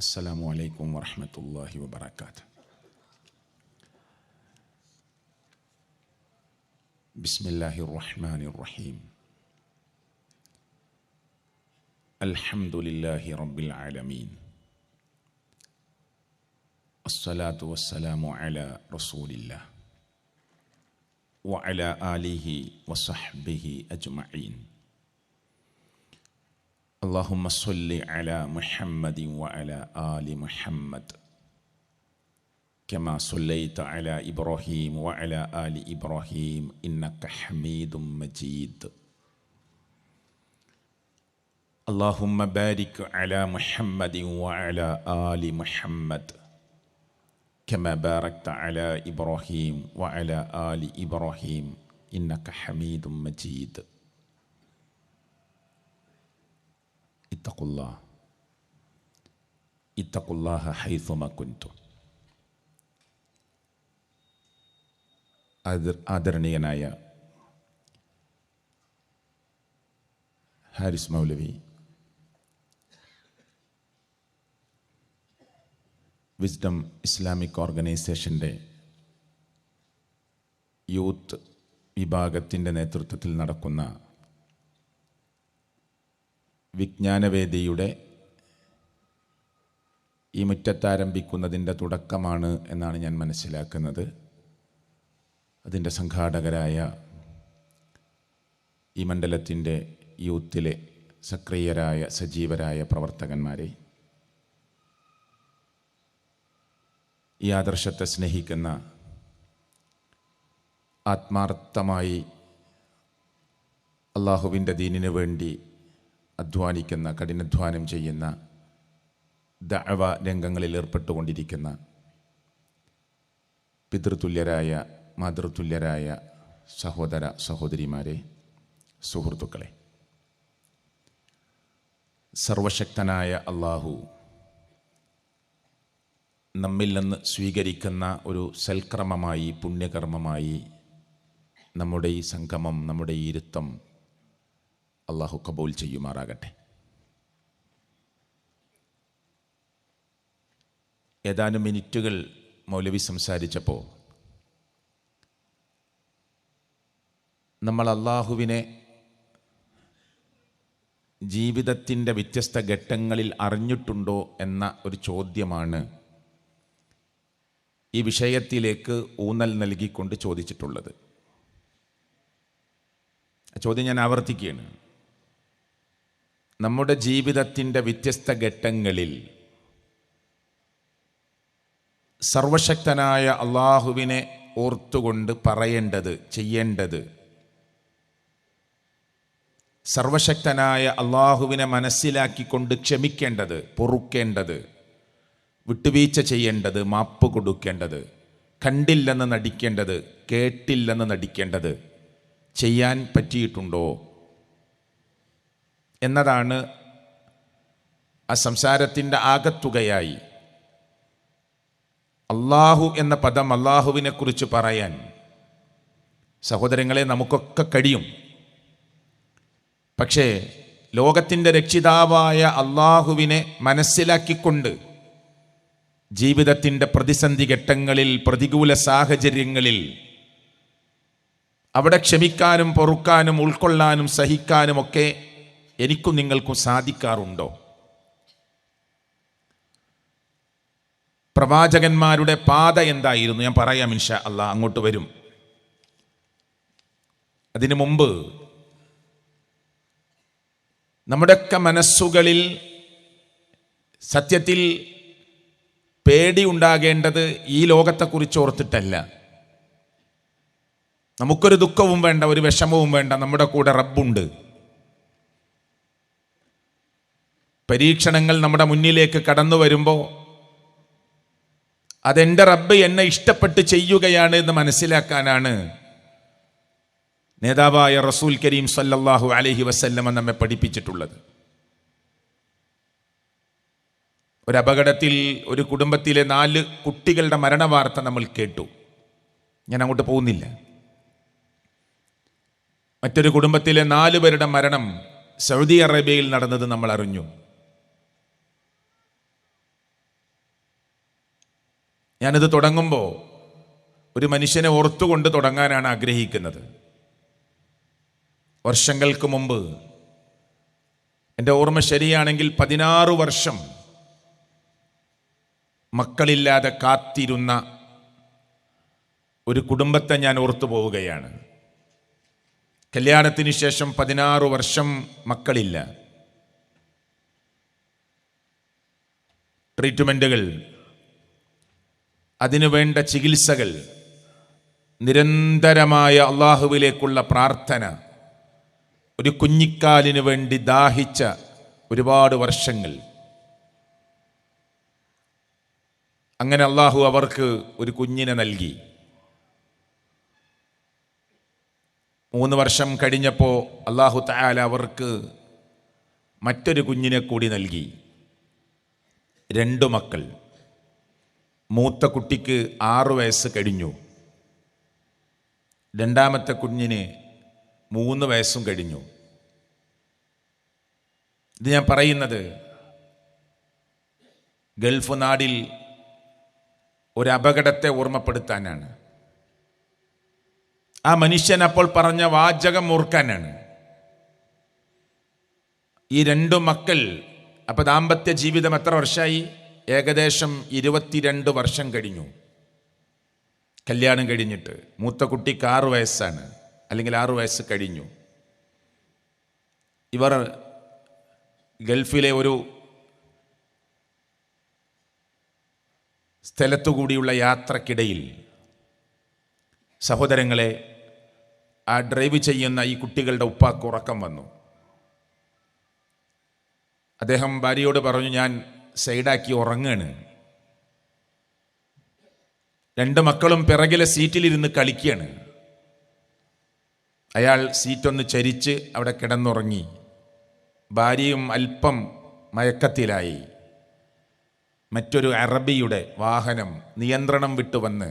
السلام عليكم ورحمة الله وبركاته. بسم الله الرحمن الرحيم. الحمد لله رب العالمين. الصلاة والسلام على رسول الله وعلى آله وصحبه أجمعين. اللهم صل على محمد وعلى آل محمد كما صليت على إبراهيم وعلى آل إبراهيم إنك حميد مجيد. اللهم بارك على محمد وعلى آل محمد كما باركت على إبراهيم وعلى آل إبراهيم إنك حميد مجيد. اتقوا الله حيثما كنتم. ആദരണീയനായ ഹാരിസ് മൗലവി, wisdom Islamic ഓർഗനൈസേഷൻ്റെ youth വിഭാഗത്തിൻ്റെ നേതൃത്വത്തിൽ നടക്കുന്ന വിജ്ഞാനവേദിയുടെ ഈ മുറ്റത്താരംഭിക്കുന്നതിൻ്റെ തുടക്കമാണ് എന്നാണ് ഞാൻ മനസ്സിലാക്കുന്നത്. അതിൻ്റെ സംഘാടകരായ ഈ മണ്ഡലത്തിൻ്റെ യൂത്തിലെ സക്രിയരായ സജീവരായ പ്രവർത്തകന്മാരെ, ഈ ആദർശത്തെ സ്നേഹിക്കുന്ന, ആത്മാർത്ഥമായി അള്ളാഹുവിൻ്റെ ദീനിനു വേണ്ടി അധ്വാനിക്കുന്ന, കഠിനാധ്വാനം ചെയ്യുന്ന, ദഅവ രംഗങ്ങളിൽ ഏർപ്പെട്ടുകൊണ്ടിരിക്കുന്ന പിതൃതുല്യരായ, മാതൃതുല്യരായ സഹോദര സഹോദരിമാരെ, സുഹൃത്തുക്കളെ, സർവശക്തനായ അള്ളാഹു നമ്മിൽ നിന്ന് സ്വീകരിക്കുന്ന ഒരു സൽക്രമമായി, പുണ്യകർമ്മമായി നമ്മുടെ ഈ സംഗമം, നമ്മുടെ ഈ ഇരുത്തം അള്ളാഹു കബൂൽ ചെയ്യുമാറാകട്ടെ. ഏതാനും മിനിറ്റുകൾ മൗലവി സംസാരിച്ചപ്പോൾ നമ്മൾ അള്ളാഹുവിനെ ജീവിതത്തിൻ്റെ വ്യത്യസ്ത ഘട്ടങ്ങളിൽ അറിഞ്ഞിട്ടുണ്ടോ എന്ന ഒരു ചോദ്യമാണ് ഈ വിഷയത്തിലേക്ക് ഊന്നൽ നൽകിക്കൊണ്ട് ചോദിച്ചിട്ടുള്ളത്. ചോദ്യം ഞാൻ ആവർത്തിക്കുകയാണ്. നമ്മുടെ ജീവിതത്തിൻ്റെ വ്യത്യസ്ത ഘട്ടങ്ങളിൽ സർവശക്തനായ അള്ളാഹുവിനെ ഓർത്തുകൊണ്ട് പറയേണ്ടത്, ചെയ്യേണ്ടത്, സർവശക്തനായ അള്ളാഹുവിനെ മനസ്സിലാക്കിക്കൊണ്ട് ക്ഷമിക്കേണ്ടത്, പൊറുക്കേണ്ടത്, വിട്ടുവീഴ്ച ചെയ്യേണ്ടത്, മാപ്പ് കൊടുക്കേണ്ടത്, കണ്ടില്ലെന്ന് നടിക്കേണ്ടത്, കേട്ടില്ലെന്ന് നടിക്കേണ്ടത് ചെയ്യാൻ പറ്റിയിട്ടുണ്ടോ എന്നതാണ് ആ സംസാരത്തിൻ്റെ ആകത്തുകയായി. അള്ളാഹു എന്ന പദം, അള്ളാഹുവിനെ കുറിച്ച് പറയാൻ സഹോദരങ്ങളെ നമുക്കൊക്കെ കഴിയും. പക്ഷേ ലോകത്തിൻ്റെ രക്ഷിതാവായ അള്ളാഹുവിനെ മനസ്സിലാക്കിക്കൊണ്ട് ജീവിതത്തിൻ്റെ പ്രതിസന്ധി ഘട്ടങ്ങളിൽ, പ്രതികൂല സാഹചര്യങ്ങളിൽ അവിടെ ക്ഷമിക്കാനും പൊറുക്കാനും ഉൾക്കൊള്ളാനും സഹിക്കാനുമൊക്കെ എനിക്കും നിങ്ങൾക്കും സാധിക്കാറുണ്ടോ? പ്രവാചകന്മാരുടെ പാത എന്തായിരുന്നു? ഞാൻ പറയാം ഇൻഷാ അല്ലാഹ്, അങ്ങോട്ട് വരും. അതിനു മുമ്പ് നമ്മുടെയൊക്കെ മനസ്സുകളിൽ സത്യത്തിൽ പേടി ഉണ്ടാകേണ്ടത് ഈ ലോകത്തെക്കുറിച്ച് ഓർത്തിട്ടല്ല. നമുക്കൊരു ദുഃഖവും വേണ്ട, ഒരു വിഷമവും വേണ്ട. നമ്മുടെ കൂടെ റബ്ബുണ്ട്. പരീക്ഷണങ്ങൾ നമ്മുടെ മുന്നിലേക്ക് കടന്നു വരുമ്പോൾ അതെൻ്റെ റബ്ബ് എന്നെ ഇഷ്ടപ്പെട്ട് ചെയ്യുകയാണ് എന്ന് മനസ്സിലാക്കാനാണ് നേതാവായ റസൂൽ കരീം സല്ലല്ലാഹു അലൈഹി വസല്ലമ നമ്മെ പഠിപ്പിച്ചിട്ടുള്ളത്. ഒരു അപകടത്തിൽ ഒരു കുടുംബത്തിലെ 4 കുട്ടികളുടെ മരണവാർത്ത നമ്മൾ കേട്ടു. ഞാൻ അങ്ങോട്ട് പോകുന്നില്ല. മറ്റൊരു കുടുംബത്തിലെ 4 പേരുടെ മരണം സൗദി അറേബ്യയിൽ നടന്നത് നമ്മൾ അറിഞ്ഞു. ഞാനിത് തുടങ്ങുമ്പോൾ ഒരു മനുഷ്യനെ ഓർത്തുകൊണ്ട് തുടങ്ങാനാണ് ആഗ്രഹിക്കുന്നത്. വർഷങ്ങൾക്ക് മുമ്പ്, എൻ്റെ ഓർമ്മ ശരിയാണെങ്കിൽ 16 വർഷം മക്കളില്ലാതെ കാത്തിരുന്ന ഒരു കുടുംബത്തെ ഞാൻ ഓർത്തു പോവുകയാണ്. കല്യാണത്തിന് ശേഷം 16 വർഷം മക്കളില്ല. ട്രീറ്റ്മെൻറ്റുകൾ, അതിനുവേണ്ട ചികിത്സകൾ, നിരന്തരമായ അള്ളാഹുവിലേക്കുള്ള പ്രാർത്ഥന, ഒരു കുഞ്ഞിക്കാലിന് വേണ്ടി ദാഹിച്ച ഒരുപാട് വർഷങ്ങൾ. അങ്ങനെ അള്ളാഹു അവർക്ക് ഒരു കുഞ്ഞിനെ നൽകി. 3 വർഷം കഴിഞ്ഞപ്പോൾ അള്ളാഹു തആല അവർക്ക് മറ്റൊരു കുഞ്ഞിനെ കൂടി നൽകി. 2 മക്കൾ. മൂത്ത കുട്ടിക്ക് 6 വയസ്സ് കഴിഞ്ഞു. രണ്ടാമത്തെ കുഞ്ഞിന് 3 വയസ്സും കഴിഞ്ഞു. ഇത് ഞാൻ പറയുന്നത് ഗൾഫ് നാടിൽ ഒരു അപകടത്തെ ഓർമ്മപ്പെടുത്താനാണ്. ആ മനുഷ്യൻ അപ്പോൾ പറഞ്ഞ വാചകം ഓർക്കാനാണ്. ഈ 2 മക്കൾ, അപ്പോൾ ദാമ്പത്യ ജീവിതം എത്ര വർഷമായി? ഏകദേശം 22 വർഷം കഴിഞ്ഞു കല്യാണം കഴിഞ്ഞിട്ട്. മൂത്ത കുട്ടിക്ക് 6 വയസ്സാണ്, അല്ലെങ്കിൽ 6 വയസ്സ് കഴിഞ്ഞു. ഇവർ ഗൾഫിലെ ഒരു സ്ഥലത്തുകൂടിയുള്ള യാത്രക്കിടയിൽ, സഹോദരങ്ങളെ, ആ ഡ്രൈവ് ചെയ്യുന്ന ഈ കുട്ടികളുടെ ഉപ്പാക്ക് ഉറക്കം വന്നു. അദ്ദേഹം ഭാര്യയോട് പറഞ്ഞു, ഞാൻ സൈഡാക്കി ഉറങ്ങാണ്. 2 മക്കളും പിറകിലെ സീറ്റിലിരുന്ന് കളിക്കുകയാണ്. അയാൾ സീറ്റൊന്ന് ചരിച്ച് അവിടെ കിടന്നുറങ്ങി. ഭാര്യയും അല്പം മയക്കത്തിലായി. മറ്റൊരു അറബിയുടെ വാഹനം നിയന്ത്രണം വിട്ടുവന്ന്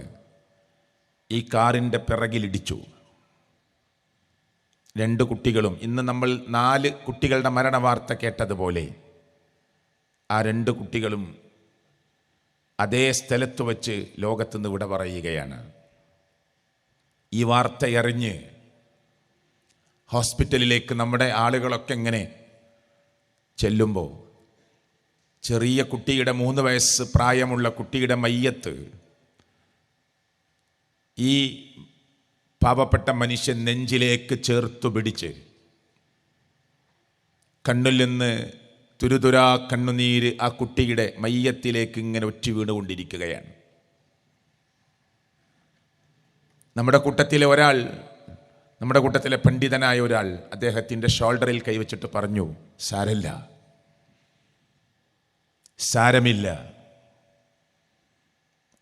ഈ കാറിൻ്റെ പിറകിലിടിച്ചു. 2 കുട്ടികളും, ഇന്ന് നമ്മൾ 4 കുട്ടികളുടെ മരണവാർത്ത കേട്ടതുപോലെ, ആ 2 കുട്ടികളും അതേ സ്ഥലത്ത് വച്ച് ലോകത്തുനിന്ന് വിട പറയുകയാണ്. ഈ വാർത്തയറിഞ്ഞ് ഹോസ്പിറ്റലിലേക്ക് നമ്മുടെ ആളുകളൊക്കെ ഇങ്ങനെ ചെല്ലുമ്പോൾ, ചെറിയ കുട്ടിയുടെ 3 വയസ്സ് പ്രായമുള്ള കുട്ടിയുടെ മയ്യത്ത് ഈ പാവപ്പെട്ട മനുഷ്യൻ നെഞ്ചിലേക്ക് ചേർത്തു പിടിച്ച്, കണ്ണിൽ നിന്ന് തുരുതുരാ കണ്ണുനീര് ആ കുട്ടിയുടെ മയ്യത്തിലേക്ക് ഇങ്ങനെ ഒറ്റി വീണുകൊണ്ടിരിക്കുകയാണ്. നമ്മുടെ കൂട്ടത്തിലെ പണ്ഡിതനായ ഒരാൾ അദ്ദേഹത്തിൻ്റെ ഷോൾഡറിൽ കൈവച്ചിട്ട് പറഞ്ഞു, സാരമില്ല,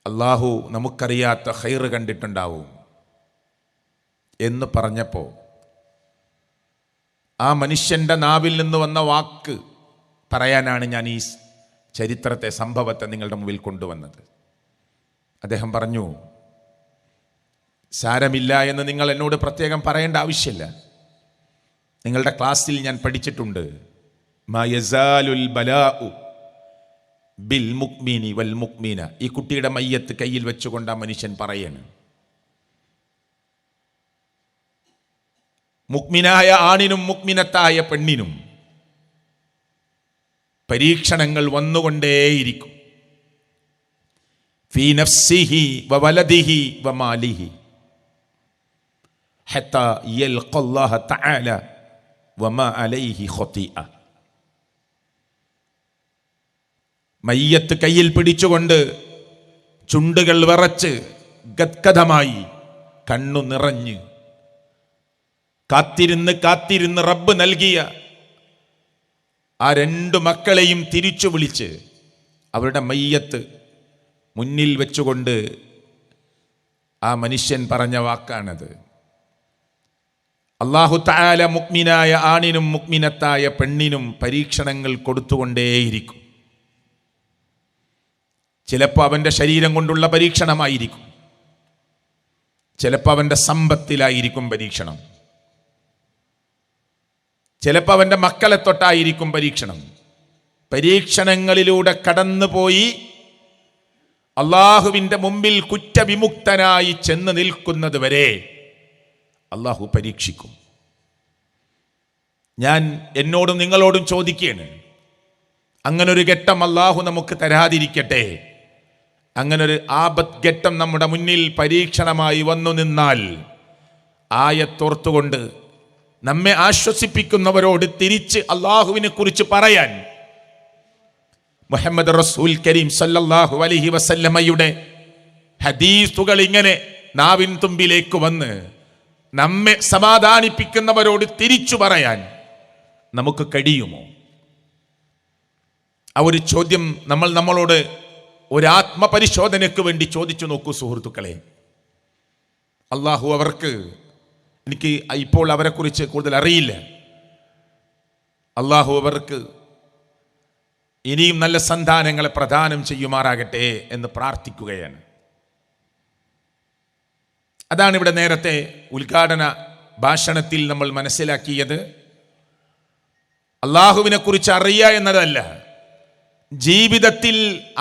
അള്ളാഹു നമുക്കറിയാത്ത ഖൈറ് കണ്ടിട്ടുണ്ടാവും എന്ന് പറഞ്ഞപ്പോൾ, ആ മനുഷ്യൻ്റെ നാവിൽ നിന്ന് വന്ന വാക്ക് പറയാനാണ് ഞാൻ ഈ ചരിത്രത്തെ, സംഭവത്തെ നിങ്ങളുടെ മുമ്പിൽ കൊണ്ടുവന്നത്. അദ്ദേഹം പറഞ്ഞു, സാരമില്ല എന്ന് നിങ്ങൾ എന്നോട് പ്രത്യേകം പറയേണ്ട ആവശ്യമില്ല. നിങ്ങളുടെ ക്ലാസ്സിൽ ഞാൻ പഠിച്ചിട്ടുണ്ട്, മാ യസാലുൽ ബലാഉ ബിൽ മുക്മിനി വൽ മുക്മിന. ഈ കുട്ടിയുടെ മയ്യത്ത് കയ്യിൽ വെച്ചുകൊണ്ട് ആ മനുഷ്യൻ പറയാണ്, മുക്മിനായ ആണിനും മുക്മിനത്തായ പെണ്ണിനും പരീക്ഷണങ്ങൾ വന്നുകൊണ്ടേയിരിക്കും. ഫീ നഫ്സിഹി വവലദിഹി വമാലിഹി ഹത്താ യൽഖല്ലാഹ തആല വമാ അലൈഹി ഖതീഅ. മയ്യത്ത് കയ്യിൽ പിടിച്ചുകൊണ്ട് ചുണ്ടുകൾ വിറച്ച് ഗദ്ഗദമായി കണ്ണു നിറഞ്ഞ് കാത്തിരുന്ന് റബ്ബ് നൽകിയ ആ 2 മക്കളെയും തിരിച്ചു വിളിച്ച് അവരുടെ മയ്യത്ത് മുന്നിൽ വെച്ചുകൊണ്ട് ആ മനുഷ്യൻ പറഞ്ഞ വാക്കാണത്. അല്ലാഹു തആല മുക്മിനായ ആണിനും മുക്മിനത്തായ പെണ്ണിനും പരീക്ഷണങ്ങൾ കൊടുത്തുകൊണ്ടേയിരിക്കും. ചിലപ്പോൾ അവൻ്റെ ശരീരം കൊണ്ടുള്ള പരീക്ഷണമായിരിക്കും, ചിലപ്പോൾ അവൻ്റെ സമ്പത്തിലായിരിക്കും പരീക്ഷണം, ചിലപ്പോൾ അവൻ്റെ മക്കളെ തൊട്ടായിരിക്കും പരീക്ഷണം. പരീക്ഷണങ്ങളിലൂടെ കടന്നുപോയി അള്ളാഹുവിൻ്റെ മുമ്പിൽ കുറ്റവിമുക്തനായി ചെന്ന് നിൽക്കുന്നത് വരെ അള്ളാഹു പരീക്ഷിക്കും. ഞാൻ എന്നോടും നിങ്ങളോടും ചോദിക്കുകയാണ്, അങ്ങനൊരു ഘട്ടം അള്ളാഹു നമുക്ക് തരാതിരിക്കട്ടെ. അങ്ങനൊരു ആപത്ത് ഘട്ടം നമ്മുടെ മുന്നിൽ പരീക്ഷണമായി വന്നു നിന്നാൽ ആയത്തോർത്തുകൊണ്ട് നമ്മെ ആശ്വസിപ്പിക്കുന്നവരോട് തിരിച്ച് അള്ളാഹുവിനെ കുറിച്ച് പറയാൻ മുഹമ്മദ് റസൂൽ കരീം സല്ലല്ലാഹു അലൈഹി വസല്ലമയുടെ ഹദീസുകൾ ഇങ്ങനെ നാവിൻ തുമ്പിലേക്ക് വന്ന് നമ്മെ സമാധാനിപ്പിക്കുന്നവരോട് തിരിച്ചു പറയാൻ നമുക്ക് കഴിയുമോ? ആ ഒരു ചോദ്യം നമ്മളോട് ഒരു ആത്മപരിശോധനയ്ക്ക് വേണ്ടി ചോദിച്ചു നോക്കൂ സുഹൃത്തുക്കളെ. അള്ളാഹു അവർക്ക്, എനിക്ക് ഇപ്പോൾ അവരെക്കുറിച്ച് കൂടുതൽ അറിയില്ല, അള്ളാഹു അവർക്ക് ഇനിയും നല്ല സന്താനങ്ങളെ പ്രദാനം ചെയ്യുമാറാകട്ടെ എന്ന് പ്രാർത്ഥിക്കുകയാണ്. അതാണ് ഇവിടെ നേരത്തെ ഉദ്ഘാടന ഭാഷണത്തിൽ നമ്മൾ മനസ്സിലാക്കിയത്. അള്ളാഹുവിനെ കുറിച്ച് അറിയുക എന്നതല്ല, ജീവിതത്തിൽ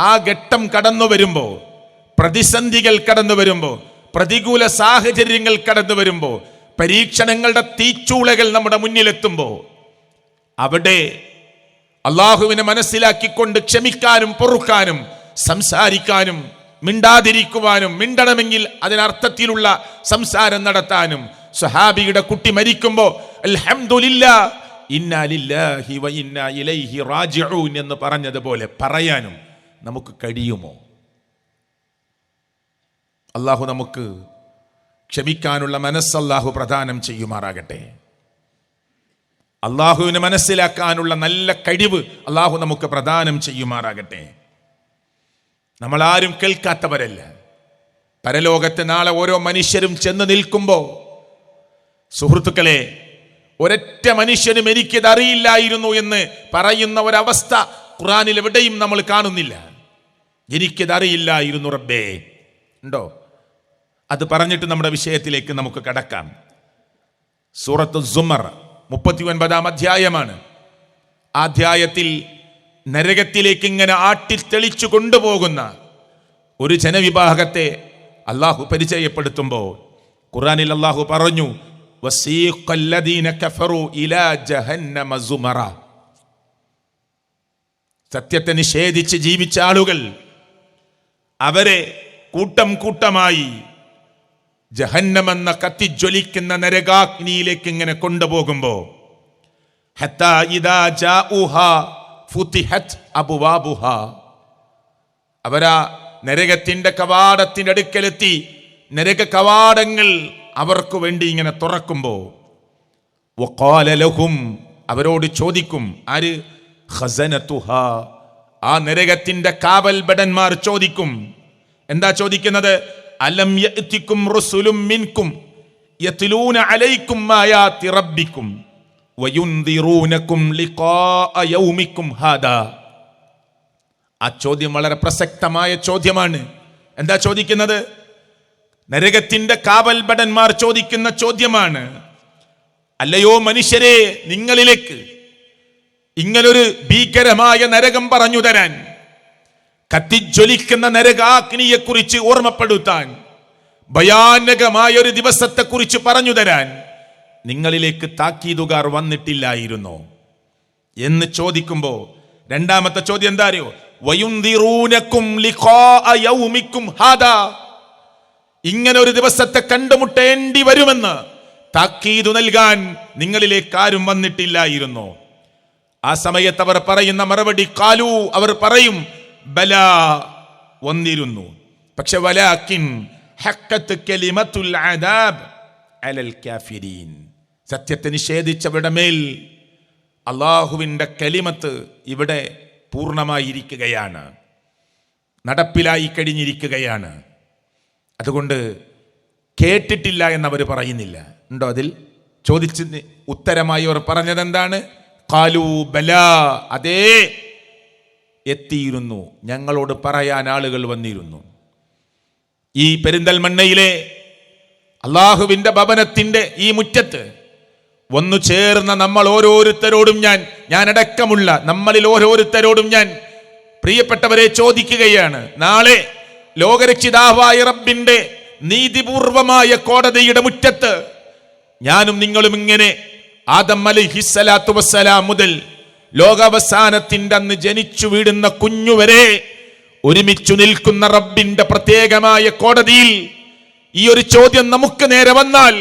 ആ ഘട്ടം കടന്നു വരുമ്പോൾ, പ്രതിസന്ധികൾ കടന്നു വരുമ്പോൾ, പ്രതികൂല സാഹചര്യങ്ങൾ കടന്നു വരുമ്പോൾ, പരീക്ഷണങ്ങളുടെ തീച്ചൂളകൾ നമ്മുടെ മുന്നിലെത്തുമ്പോൾ അവിടെ അള്ളാഹുവിനെ മനസ്സിലാക്കിക്കൊണ്ട് ക്ഷമിക്കാനും പൊറുക്കാനും സംസാരിക്കാനും മിണ്ടാതിരിക്കുവാനും മിണ്ടണമെങ്കിൽ അതിനർത്ഥത്തിലുള്ള സംസാരം നടത്താനും, സ്വഹാബിയുടെ കുട്ടി മരിക്കുമ്പോൾ അൽഹംദുലില്ലാ ഇന്നാ ലില്ലാഹി വ ഇന്നാ ഇലൈഹി റാജിഊൻ എന്ന് പറഞ്ഞതുപോലെ പറയാനും നമുക്ക് കഴിയുമോ? അള്ളാഹു നമുക്ക് ക്ഷമിക്കാനുള്ള മനസ്സ് അള്ളാഹു പ്രദാനം ചെയ്യുമാറാകട്ടെ. അള്ളാഹുവിനെ മനസ്സിലാക്കാനുള്ള നല്ല കഴിവ് അള്ളാഹു നമുക്ക് പ്രദാനം ചെയ്യുമാറാകട്ടെ. നമ്മളാരും കേൾക്കാത്തവരല്ല. പരലോകത്ത് നാളെ ഓരോ മനുഷ്യരും ചെന്ന് നിൽക്കുമ്പോൾ സുഹൃത്തുക്കളെ, ഒരൊറ്റ മനുഷ്യനും എനിക്കിത് അറിയില്ലായിരുന്നു എന്ന് പറയുന്ന ഒരവസ്ഥ ഖുർആനിൽ എവിടെയും നമ്മൾ കാണുന്നില്ല. എനിക്കിത് അറിയില്ലായിരുന്നു റബ്ബേ ഉണ്ടോ? അത് പറഞ്ഞിട്ട് നമ്മുടെ വിഷയത്തിലേക്ക് നമുക്ക് കടക്കാം. സൂറത്ത് സുമർ 39-ാം അധ്യായമാണ്. ആ അധ്യായത്തിൽ നരകത്തിലേക്ക് ഇങ്ങനെ ആട്ടിത്തെളിച്ചു കൊണ്ടുപോകുന്ന ഒരു ജനവിഭാഗത്തെ അള്ളാഹു പരിചയപ്പെടുത്തുമ്പോൾ ഖുർആനിൽ അള്ളാഹു പറഞ്ഞു, വസീഖല്ലദീന കഫറു ഇലാ ജഹന്നമ സുമറ. സത്യത്തെ നിഷേധിച്ച് ജീവിച്ച ആളുകൾ അവരെ കൂട്ടം കൂട്ടമായി ജഹന്നമെന്ന കത്തിജ്വലിക്കുന്ന നരകാഗ്നിയിലേക്ക് ഇങ്ങനെ കൊണ്ടുപോകുമ്പോ ഹത്താ ഇദാ ജാഉഹാ ഫുതിഹത് അബ്വാബുഹാ, അവരാ നരകത്തിന്റെ കവാടത്തിന്റെ അടുക്കലെത്തി നരക കവാടങ്ങൾ അവർക്ക് വേണ്ടി ഇങ്ങനെ തുറക്കുമ്പോ വഖാല ലഹും, അവരോട് ചോദിക്കും, ആര്? ഖസനതുഹാ, ആ നരകത്തിന്റെ കാവൽ ഭടന്മാർ ചോദിക്കും. എന്താ ചോദിക്കുന്നത്? അലം യഅതികും റസുലും മിൻകും യത്ലൂന അലൈക്കും ആയാതി റബ്ബിക്കും വയുൻദിറൂനകും ലിഖാഅ യൗമിക്കും ഹാദാ. ആ ചോദ്യം വളരെ പ്രസക്തമായ ചോദ്യമാണ്. എന്താ ചോദിക്കുന്നത്? നരകത്തിന്റെ കാവൽ ഭടന്മാർ ചോദിക്കുന്ന ചോദ്യമാണ്. അല്ലയോ മനുഷ്യരെ, നിങ്ങളിലേക്ക് ഇങ്ങനൊരു ഭീകരമായ നരകം പറഞ്ഞു തരാൻ, കത്തിജ്വലിക്കുന്ന നരകാഗ്നിയെ കുറിച്ച് ഓർമ്മപ്പെടുത്താൻ, ഭയാനകമായ ഒരു ദിവസത്തെക്കുറിച്ച് പറഞ്ഞു തരാൻ നിങ്ങളിലേക്ക് താക്കീതുകാർ വന്നിട്ടില്ലായിരുന്നോ എന്ന് ചോദിക്കുമ്പോ രണ്ടാമത്തെ ചോദ്യം എന്താ അറിയോ? വയുൻദിറൂനകും ലിഖാഅ യൗമിക്കും ഹാദാ, ഇങ്ങനെ ഒരു ദിവസത്തെ കണ്ടുമുട്ടേണ്ടി വരുമെന്ന് താക്കീതു നൽകാൻ നിങ്ങളിലേക്ക് ആരും വന്നിട്ടില്ലായിരുന്നോ? ആ സമയത്ത് അവർ പറയുന്ന മറുപടി ഖാലു, അവർ പറയും, ബലാ, വന്നിരുന്നു. പക്ഷെ വലാകിൻ ഹഖത്ത് കലിമത്തുൽ അദാബ് അലൽ കാഫിരീൻ, സത്യത്തെ നിഷേധിച്ചവരുടെ മേൽ അള്ളാഹുവിൻ്റെ കലിമത്ത് ഇവിടെ പൂർണ്ണമായിരിക്കുകയാണ്, നടപ്പിലായി കഴിഞ്ഞിരിക്കുകയാണ്. അതുകൊണ്ട് കേട്ടിട്ടില്ല എന്നവർ പറയുന്നില്ല. ഉണ്ടോ അതിൽ? ചോദിച്ച് ഉത്തരമായി അവർ പറഞ്ഞത് എന്താണ്? ഖാലു ബലാ, അതേ, എത്തിയിരുന്നു, ഞങ്ങളോട് പറയാൻ ആളുകൾ വന്നിരുന്നു. ഈ പെരിന്തൽമണ്ണയിലെ അള്ളാഹുവിൻ്റെ ഭവനത്തിൻ്റെ ഈ മുറ്റത്ത് വന്നു ചേർന്ന നമ്മൾ ഓരോരുത്തരോടും ഞാൻ അടക്കമുള്ള നമ്മളിൽ ഓരോരുത്തരോടും ഞാൻ പ്രിയപ്പെട്ടവരെ ചോദിക്കുകയാണ്, നാളെ ലോകരക്ഷിതാവായ റബ്ബിന്റെ നീതിപൂർവമായ കോടതിയുടെ മുറ്റത്ത് ഞാനും നിങ്ങളും ഇങ്ങനെ ആദം അലൈഹിസ്സലാത്തു വസ്സലാം മുതൽ ലോകാവസാനത്തിന്റെ അന്ന് ജനിച്ചു വീടുന്ന കുഞ്ഞുവരെ ഒരുമിച്ചു നിൽക്കുന്ന റബ്ബിന്റെ പ്രത്യേകമായ കോടതിയിൽ ഈ ഒരു ചോദ്യം നമുക്ക് നേരെ വന്നാൽ,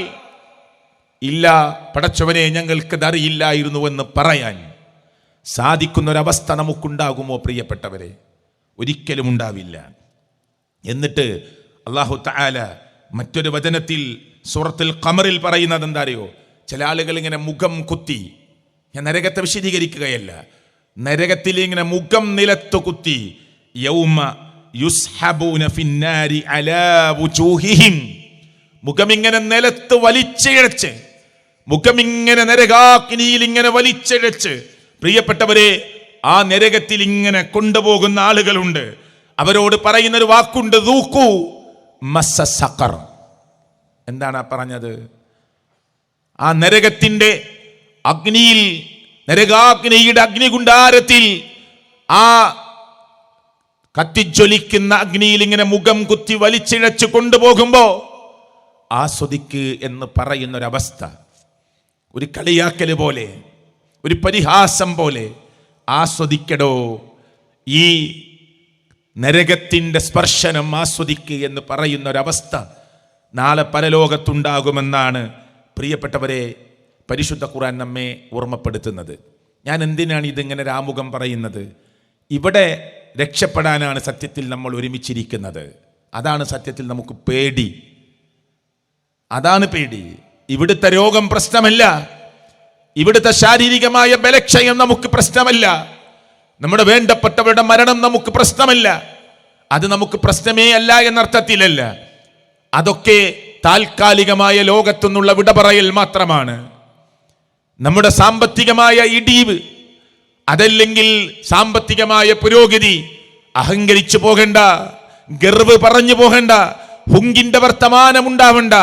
ഇല്ല പടച്ചവനെ ഞങ്ങൾക്കത് അറിയില്ലായിരുന്നുവെന്ന് പറയാൻ സാധിക്കുന്നൊരവസ്ഥ നമുക്കുണ്ടാകുമോ പ്രിയപ്പെട്ടവരെ? ഒരിക്കലും ഉണ്ടാവില്ല. എന്നിട്ട് അല്ലാഹു തആല മറ്റൊരു വചനത്തിൽ സൂറത്തുൽ ഖമറിൽ പറയുന്നത് എന്താ അറിയോ? ചില ആളുകൾ ഇങ്ങനെ മുഖം കുത്തി, ഞാൻ നരകത്തെ വിശദീകരിക്കുകയല്ല, നരകത്തിൽ ഇങ്ങനെ മുഖം നിലത്തു കുത്തി, യൗമ യുസ്ഹബൂന ഫിന്നാരി അലാ വുജൂഹിഹിം, മുഖം ഇങ്ങനെ നിലത്ത് വലിച്ചിഴച്ച്, മുഖം ഇങ്ങനെ നരകാഗ്നിയിൽ ഇങ്ങനെ വലിച്ചിഴച്ച്, പ്രിയപ്പെട്ടവരെ ആ നരകത്തിൽ ഇങ്ങനെ കൊണ്ടുപോകുന്ന ആളുകളുണ്ട്. അവരോട് പറയുന്ന ഒരു വാക്കുണ്ട്, ദൂഖൂ മസ്സ സഖർ. എന്താണ് പറഞ്ഞത്? ആ നരകത്തിന്റെ അഗ്നിയിൽ, നരകാഗ്നിയുടെ അഗ്നികുണ്ടാരത്തിൽ, ആ കത്തിജ്വലിക്കുന്ന അഗ്നിയിൽ ഇങ്ങനെ മുഖം കുത്തി വലിച്ചിഴച്ച് കൊണ്ടുപോകുമ്പോ ആസ്വദിക്ക് എന്ന് പറയുന്നൊരവസ്ഥ, ഒരു കളിയാക്കല് പോലെ, ഒരു പരിഹാസം പോലെ, ആസ്വദിക്കടോ, ഈ നരകത്തിന്റെ സ്പർശനം ആസ്വദിക്ക് എന്ന് പറയുന്നൊരവസ്ഥ നാളെ പരലോകത്തുണ്ടാകുമെന്നാണ് പ്രിയപ്പെട്ടവരെ പരിശുദ്ധ ഖുർആൻ നമ്മെ ഓർമ്മപ്പെടുത്തുന്നത്. ഞാൻ എന്തിനാണ് ഇതിങ്ങനെ രാമുഖം പറയുന്നത്? ഇവിടെ രക്ഷപ്പെടാനാണ് സത്യത്തിൽ നമ്മൾ ഒരുമിച്ചിരിക്കുന്നത്. അതാണ് സത്യത്തിൽ നമുക്ക് പേടി, അതാണ് പേടി. ഇവിടുത്തെ രോഗം പ്രശ്നമല്ല, ഇവിടുത്തെ ശാരീരികമായ ബലക്ഷയം നമുക്ക് പ്രശ്നമല്ല, നമ്മുടെ വേണ്ടപ്പെട്ടവരുടെ മരണം നമുക്ക് പ്രശ്നമല്ല. അത് നമുക്ക് പ്രശ്നമേ അല്ല എന്നർത്ഥത്തിലല്ല. അതൊക്കെ താൽക്കാലികമായ ലോകത്തുനിന്നുള്ള വിടപറയൽ മാത്രമാണ്. നമ്മുടെ സാമ്പത്തികമായ ഇടിവ്, അതല്ലെങ്കിൽ സാമ്പത്തികമായ പുരോഗതി, അഹങ്കരിച്ചു പോകണ്ട, ഗർവ് പറഞ്ഞു പോകണ്ട, ഹുങ്കിന്റെ വർത്തമാനം ഉണ്ടാവണ്ട.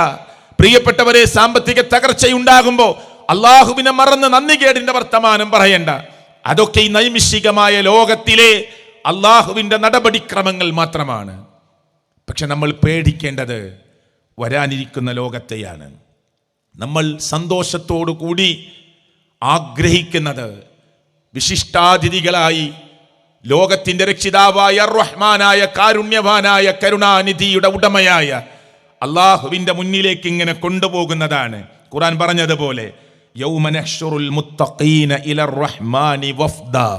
പ്രിയപ്പെട്ടവരെ, സാമ്പത്തിക തകർച്ചയുണ്ടാകുമ്പോ അള്ളാഹുവിനെ മറന്ന് നന്ദികേടിന്റെ വർത്തമാനം പറയണ്ട. അതൊക്കെ ഈ നൈമിഷികമായ ലോകത്തിലെ അള്ളാഹുവിന്റെ നടപടിക്രമങ്ങൾ മാത്രമാണ്. പക്ഷെ നമ്മൾ പേടിക്കേണ്ടത് വരാനിരിക്കുന്ന ലോകത്തെയാണ്. നമ്മൾ സന്തോഷത്തോടു കൂടി ആഗ്രഹിക്കുന്നത് വിശിഷ്ടാതിഥികളായി ലോകത്തിന്റെ രക്ഷിതാവായ റഹ്മാനായ കാരുണ്യവാനായ കരുണാനിധിയുടെ ഉടമയായ അള്ളാഹുവിന്റെ മുന്നിലേക്ക് ഇങ്ങനെ കൊണ്ടുപോകുന്നതാണ്. ഖുർആൻ പറഞ്ഞതുപോലെ യൗമ നഹ്ശുറുൽ മുത്തഖീന ഇലർ റഹ്മാനി വഫ്ദാ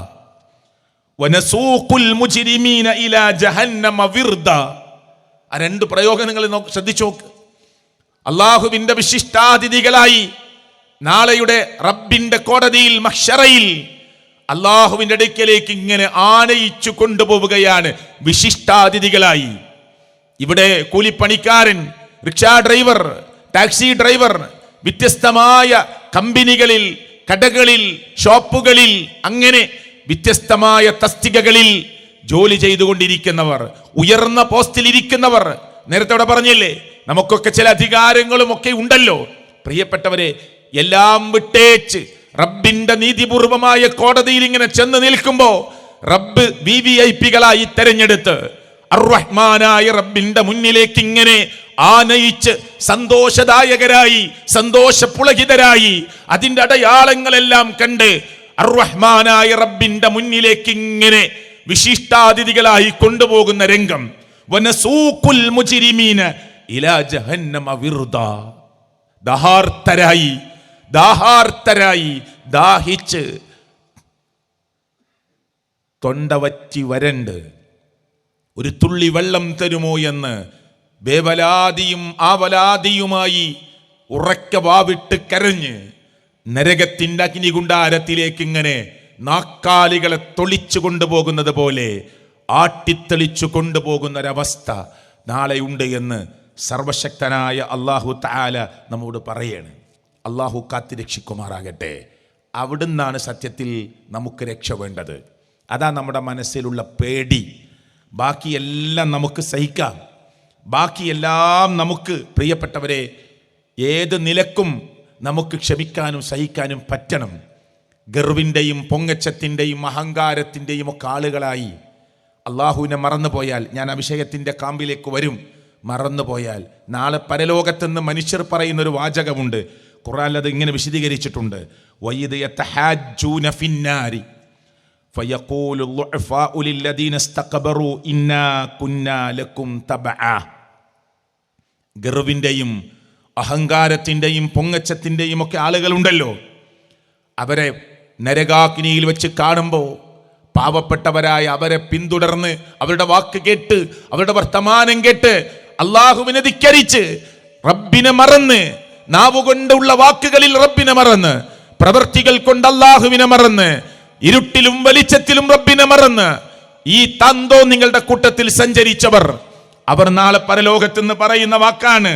വനസൂഖുൽ മുജ്രിമീന ഇലാ ജഹന്നമ വിർദാ. ആ രണ്ട് പ്രയോഗം നിങ്ങൾ ശ്രദ്ധിച്ചു നോക്ക്. അള്ളാഹുവിന്റെ വിശിഷ്ടാതിഥികളായി നാളെയുടെ റബ്ബിന്റെ കോടതിയിൽ മഹ്ശറയിൽ അള്ളാഹുവിന്റെ അടുക്കലേക്ക് ഇങ്ങനെ ആനയിച്ചു കൊണ്ടുപോവുകയാണ് വിശിഷ്ടാതിഥികളായി. ഇവിടെ കൂലിപ്പണിക്കാരൻ, റിക്ഷാ ഡ്രൈവർ, ടാക്സി ഡ്രൈവർ, വ്യത്യസ്തമായ കമ്പനികളിൽ, കടകളിൽ, ഷോപ്പുകളിൽ, അങ്ങനെ വ്യത്യസ്തമായ തസ്തികകളിൽ ജോലി ചെയ്തുകൊണ്ടിരിക്കുന്നവർ, ഉയർന്ന പോസ്റ്റിൽ ഇരിക്കുന്നവർ. നേരത്തെ ഇവിടെ പറഞ്ഞില്ലേ, നമുക്കൊക്കെ ചില അധികാരങ്ങളും ഒക്കെ ഉണ്ടല്ലോ. പ്രിയപ്പെട്ടവരെ, എല്ലാം വിട്ടേച്ച് റബ്ബിന്റെ നീതിപൂർവമായ കോടതിയിൽ ഇങ്ങനെ ചെന്ന് നിൽക്കുമ്പോ റബ്ബ് VVIPകളായി തെരഞ്ഞെടുത്ത് അർറഹ്മാനായ റബ്ബിന്റെ മുന്നിലേക്ക് ഇങ്ങനെ ആനയിച്ച് സന്തോഷദായകരായി, സന്തോഷപുളകിതരായി, അതിന്റെ അടയാളങ്ങളെല്ലാം കണ്ട് അർറഹ്മാനായ റബ്ബിന്റെ മുന്നിലേക്ക് ഇങ്ങനെ വിശിഷ്ടാതിഥികളായി കൊണ്ടുപോകുന്ന രംഗം. വനസൂഖുൽ മുജ്രിമീന ഇലാ ജഹന്നമ വിർദാ. ദാഹാർത്തരായി ദാഹിച്ച് തൊണ്ടവറ്റി വരണ്ട് ഒരു തുള്ളി വെള്ളം തരുമോ എന്ന് വേവലാതിയും ആവലാതിയുമായി ഉറക്കെ വാവിട്ട് കരഞ്ഞ് നരകത്തിന്റെ അഗ്നികുണ്ടാരത്തിലേക്ക് ഇങ്ങനെ നാക്കാലികളെ തൊളിച്ചു കൊണ്ടുപോകുന്നത് പോലെ ആട്ടിത്തെളിച്ചു കൊണ്ടുപോകുന്നൊരവസ്ഥ നാളെയുണ്ട് എന്ന് സർവശക്തനായ അല്ലാഹു തആല നമ്മോട് പറയാണ്. അല്ലാഹു കാത്തിരക്ഷിക്കുമാറാകട്ടെ. അവിടുന്നാണ് സത്യത്തിൽ നമുക്ക് രക്ഷ വേണ്ടത്. അതാ നമ്മുടെ മനസ്സിലുള്ള പേടി. ബാക്കിയെല്ലാം നമുക്ക് സഹിക്കാം, ബാക്കിയെല്ലാം നമുക്ക് പ്രിയപ്പെട്ടവരെ ഏത് നിലക്കും നമുക്ക് ക്ഷമിക്കാനും സഹിക്കാനും പറ്റണം. ഗർവിൻ്റെയും പൊങ്ങച്ചത്തിൻ്റെയും അഹങ്കാരത്തിൻ്റെയും ഒക്കെ ആളുകളായി അള്ളാഹുവിനെ മറന്നുപോയാൽ, ഞാൻ ആ വിഷയത്തിൻ്റെ കാമ്പിലേക്ക് വരും, മറന്നുപോയാൽ നാളെ പരലോകത്തെന്ന് മനുഷ്യർ പറയുന്നൊരു വാചകമുണ്ട്. ഖുർആനിൽ അത് ഇങ്ങനെ വിശദീകരിച്ചിട്ടുണ്ട്. വഇദ് യതഹാജ്ജൂന ഫിന്നാരി ഫയഖൂലു ളുഅഫാഉ ലില്ലദീന ഇസ്തക്ബറു ഇന്നാ കുന്നാ ലക്കും തബഅ. ഗർവിൻ്റെയും അഹങ്കാരത്തിൻ്റെയും പൊങ്ങച്ചത്തിൻ്റെയും ഒക്കെ ആളുകളുണ്ടല്ലോ, അവരെ നരകാഗ്നിയിൽ വെച്ച് കാണുമ്പോൾ പാവപ്പെട്ടവരായ അവരെ പിന്തുടർന്ന് അവരുടെ വാക്ക് കേട്ട് അവരുടെ വർത്തമാനം കേട്ട് അള്ളാഹുവിനെ ധിക്കരിച്ച് റബ്ബിനെ മറന്ന്, നാവുകൊണ്ടുള്ള വാക്കുകളിൽ റബ്ബിനെ മറന്ന്, പ്രവൃത്തികൾ കൊണ്ട് അള്ളാഹുവിനെ മറന്ന്, ഇരുട്ടിലും വെളിച്ചത്തിലും റബ്ബിനെ മറന്ന് ഈ തന്തോ നിങ്ങളുടെ കൂട്ടത്തിൽ സഞ്ചരിച്ചവർ, അവർ നാളെ പരലോകത്തെന്ന് പറയുന്ന വാക്കാണ്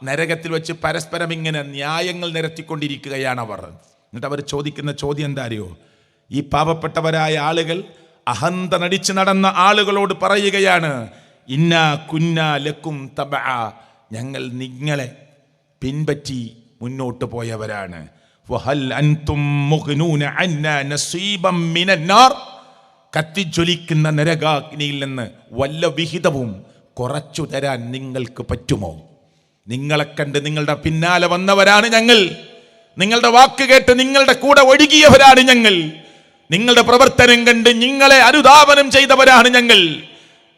നരകത്തിൽ വെച്ച് പരസ്പരം ഇങ്ങനെ ന്യായങ്ങൾ നിരത്തിക്കൊണ്ടിരിക്കുകയാണ് അവർ. എന്നിട്ട് അവർ ചോദിക്കുന്ന ചോദ്യം എന്താ അറിയോ? ഈ പാവപ്പെട്ടവരായ ആളുകൾ, അഹന്ത നടിച്ച് നടന്ന ആളുകളോട് പറയുകയാണ്, ഇന്നാ കുന്നാ ലക്കും തബഅ, ഞങ്ങൾ നിങ്ങളെ പിൻപറ്റി മുന്നോട്ട് പോയവരാണ്. വഹൽ അൻതും മുഗ്നൂന അന്നാ നസീബം മിനന്നാർ, കത്തിജ്വലിക്കുന്ന നരകാഗ്നിയിൽ നിന്ന് വല്ല വിഹിതവും കുറച്ചു തരാൻ നിങ്ങൾക്ക് പറ്റുമോ? നിങ്ങളെ കണ്ട് നിങ്ങളുടെ പിന്നാലെ വന്നവരാണ് ഞങ്ങൾ, നിങ്ങളുടെ വാക്ക് കേട്ട് നിങ്ങളുടെ കൂടെ ഒഴുകിയവരാണ് ഞങ്ങൾ, നിങ്ങളുടെ പ്രവർത്തനം കണ്ട് നിങ്ങളെ അനുധാവനം ചെയ്തവരാണ് ഞങ്ങൾ,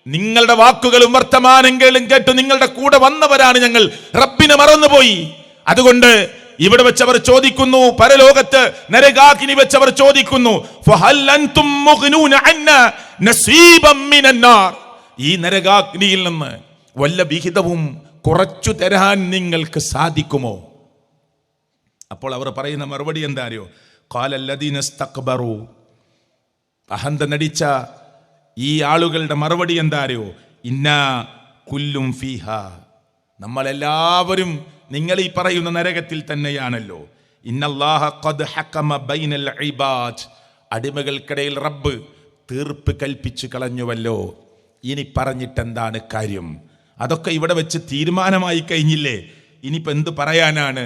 നിങ്ങളുടെ വാക്കുകളും വർത്തമാനങ്ങളും കേട്ട് നിങ്ങളുടെ കൂടെ വന്നവരാണ് ഞങ്ങൾ. റബ്ബിനെ മറന്നുപോയി. അതുകൊണ്ട് ഇവിടെ വെച്ചവർ ചോദിക്കുന്നു, പരലോകത്ത് നരകാഗ്നി വെച്ചവർ ചോദിക്കുന്നു, ഫഹൽ അൻതും മുഗ്നൂന അന്നാ നസീബം മിനന്നാർ, ഈ നരകാഗ്നിയിൽ നിന്ന് വല്ല വിഹിതവും കുറച്ചു തരാൻ നിങ്ങൾക്ക് സാധിക്കുമോ? അപ്പോൾ അവർ പറയുന്ന മറുപടി എന്താ അറിയോ? ഖാലല്ലദീന ഇസ്തക്ബറു, അഹന്ത നടിച്ച ഈ ആളുകളുടെ മറുപടി എന്താ അറിയോ? ഇന്നാ കുല്ലും ഫീഹാ, നമ്മളെല്ലാവരും നിങ്ങൾ ഈ പറയുന്ന നരകത്തിൽ തന്നെയാണല്ലോ. ഇന്നല്ലാഹ ഖദ് ഹകമ ബൈനൽ ഇബാദ്, അടിമകൾക്കിടയിൽ റബ്ബ് തീർപ്പ് കൽപ്പിച്ചു കളഞ്ഞുവല്ലോ, ഇനി പറഞ്ഞിട്ടെന്താണ് കാര്യം? അതൊക്കെ ഇവിടെ വെച്ച് തീരുമാനമായി കഴിഞ്ഞില്ലേ, ഇനിയിപ്പോൾ എന്ത് പറയാനാണ്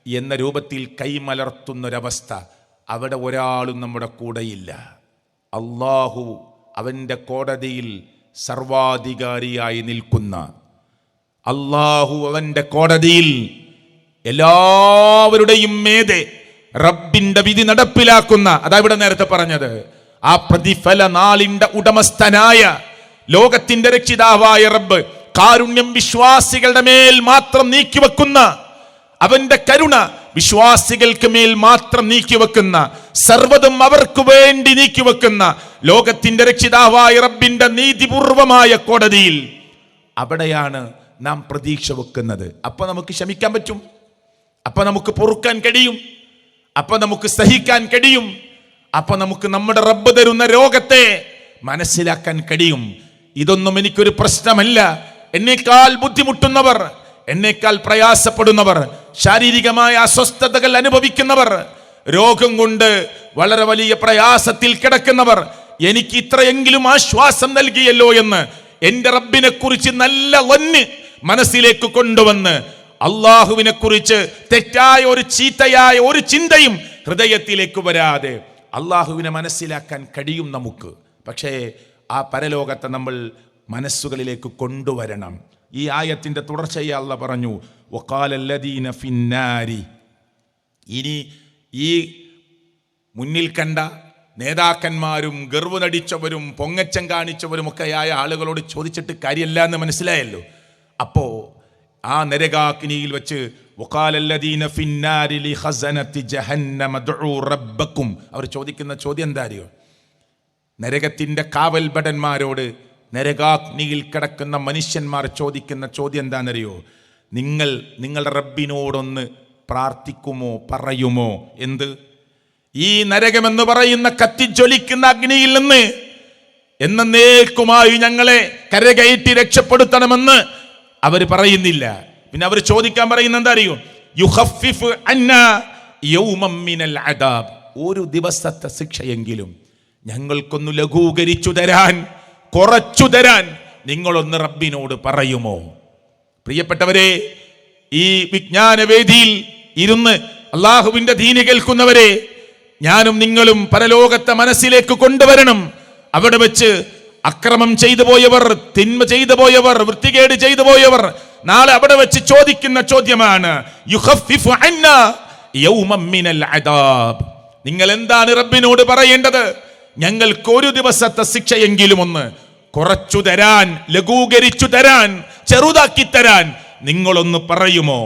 എന്ന രൂപത്തിൽ കൈമലർത്തുന്നൊരവസ്ഥ. അവിടെ ഒരാളും നമ്മുടെ കൂടെയില്ല. അള്ളാഹു അവൻ്റെ കോടതിയിൽ സർവാധികാരിയായി നിൽക്കുന്ന, അള്ളാഹു അവൻ്റെ കോടതിയിൽ എല്ലാവരുടെയും മേതെ റബ്ബിന്റെ വിധി നടപ്പിലാക്കുന്ന, അതാ ഇവിടെ നേരത്തെ പറഞ്ഞത്, ആ പ്രതിഫല നാളിന്റെ ഉടമസ്ഥനായ ലോകത്തിന്റെ രക്ഷിതാവായ റബ്ബ് കാരുണ്യം വിശ്വാസികളുടെ മേൽ മാത്രം നീക്കിവെക്കുന്ന, അവന്റെ കരുണ വിശ്വാസികൾക്ക് മേൽ മാത്രം നീക്കിവെക്കുന്ന, സർവ്വതും അവർക്ക് വേണ്ടി നീക്കിവെക്കുന്ന ലോകത്തിന്റെ രക്ഷിതാവായ റബ്ബിന്റെ നീതിപൂർവമായ കോടതിയിൽ, അവിടെയാണ് നാം പ്രതീക്ഷ വെക്കുന്നത്. അപ്പൊ നമുക്ക് ക്ഷമിക്കാൻ പറ്റും, അപ്പൊ നമുക്ക് പൊറുക്കാൻ കഴിയും, അപ്പൊ നമുക്ക് സഹിക്കാൻ കഴിയും, അപ്പൊ നമുക്ക് നമ്മുടെ റബ്ബ് തരുന്ന രോഗത്തെ മനസ്സിലാക്കാൻ കഴിയും. ഇതൊന്നും എനിക്കൊരു പ്രശ്നമല്ല. എന്നേക്കാൾ ബുദ്ധിമുട്ടുന്നവർ, എന്നേക്കാൾ പ്രയാസപ്പെടുന്നവർ, ശാരീരികമായ അസ്വസ്ഥതകൾ അനുഭവിക്കുന്നവർ, രോഗം കൊണ്ട് വളരെ വലിയ പ്രയാസത്തിൽ കിടക്കുന്നവർ, എനിക്ക് ഇത്രയെങ്കിലും ആശ്വാസം നൽകിയല്ലോ എന്ന് എന്റെ റബ്ബിനെ കുറിച്ച് നല്ല വന്ന് മനസ്സിലേക്ക് കൊണ്ടുവന്ന്, അള്ളാഹുവിനെ കുറിച്ച് തെറ്റായ ഒരു ചീത്തയായ ഒരു ചിന്തയും ഹൃദയത്തിലേക്ക് വരാതെ അള്ളാഹുവിനെ മനസ്സിലാക്കാൻ കഴിയും നമുക്ക്. പക്ഷേ ആ പരലോകത്തെ നമ്മൾ മനസ്സുകളിലേക്ക് കൊണ്ടുവരണം. ഈ ആയത്തിന്റെ തുടർച്ചയെ അല്ലാഹ് പറഞ്ഞു, വഖാലല്ലദീന ഫിന്നാരി. ഇനി ഈ മുന്നിൽ കണ്ട നേതാക്കന്മാരും ഗർവ് നടിച്ചവരും പൊങ്ങച്ചം കാണിച്ചവരും ഒക്കെയായ ആളുകളോട് ചോദിച്ചിട്ട് കാര്യമില്ല എന്ന് മനസ്സിലായല്ലോ. അപ്പോ ആ നരകാഗ്നിയിൽ വെച്ച് വഖാലല്ലദീന ഫിന്നാരി ലിഖസനതി ജഹന്നമ ദഉ റബ്ബക്കും, അവർ ചോദിക്കുന്ന ചോദ്യം എന്താ അറിയോ? നരകത്തിന്റെ കാവൽ ഭടന്മാരോട്, നരകാഗ്നിയിൽ കിടക്കുന്ന മനുഷ്യന്മാർ ചോദിക്കുന്ന ചോദ്യം എന്താണെന്നറിയോ? നിങ്ങൾ നിങ്ങളുടെ റബ്ബിനോടൊന്ന് പ്രാർത്ഥിക്കുമോ, പറയുമോ? എന്ത്? ഈ നരകമെന്ന് പറയുന്ന കത്തിജ്വലിക്കുന്ന അഗ്നിയിൽ നിന്ന് എന്നേക്കുമായി ഞങ്ങളെ കരകയറ്റി രക്ഷപ്പെടുത്തണമെന്ന് അവർ പറയുന്നില്ല. പിന്നെ അവർ ചോദിക്കാൻ പറയുന്ന എന്താ അറിയോ? യുഖഫിഫ് അന്നാ യൗമം മിനൽ അദാബ്, ഒരു ദിവസത്തെ ശിക്ഷയെങ്കിലും ഞങ്ങൾക്കൊന്ന് ലഘൂകരിച്ചു തരാൻ, കുറച്ചു തരാൻ നിങ്ങളൊന്ന് റബ്ബിനോട് പറയുമോ? പ്രിയപ്പെട്ടവരെ, ഈ വിജ്ഞാനവേദിയിൽ ഇരുന്ന് അള്ളാഹുവിന്റെ ദീന് കേൾക്കുന്നവരെ, ഞാനും നിങ്ങളും പരലോകത്തെ മനസ്സിലേക്ക് കൊണ്ടുവരണം. അവിടെ വെച്ച് അക്രമം ചെയ്തു പോയവർ, തിന്മ ചെയ്തു പോയവർ, വൃത്തികേട് ചെയ്തു പോയവർ നാളെ അവിടെ വെച്ച് ചോദിക്കുന്ന ചോദ്യമാണ്, യുഖഫിഫു അന്നാ യൗമൻ മിനൽ അദാബ്. നിങ്ങൾ എന്താണ് റബ്ബിനോട് പറയേണ്ടത്? ഞങ്ങൾക്ക് ഒരു ദിവസത്തെ ശിക്ഷയെങ്കിലും ഒന്ന് കുറച്ചു തരാൻ, ലഘൂകരിച്ചു തരാൻ, ചെറുതാക്കി തരാൻ നിങ്ങളൊന്ന് പറയുമോ?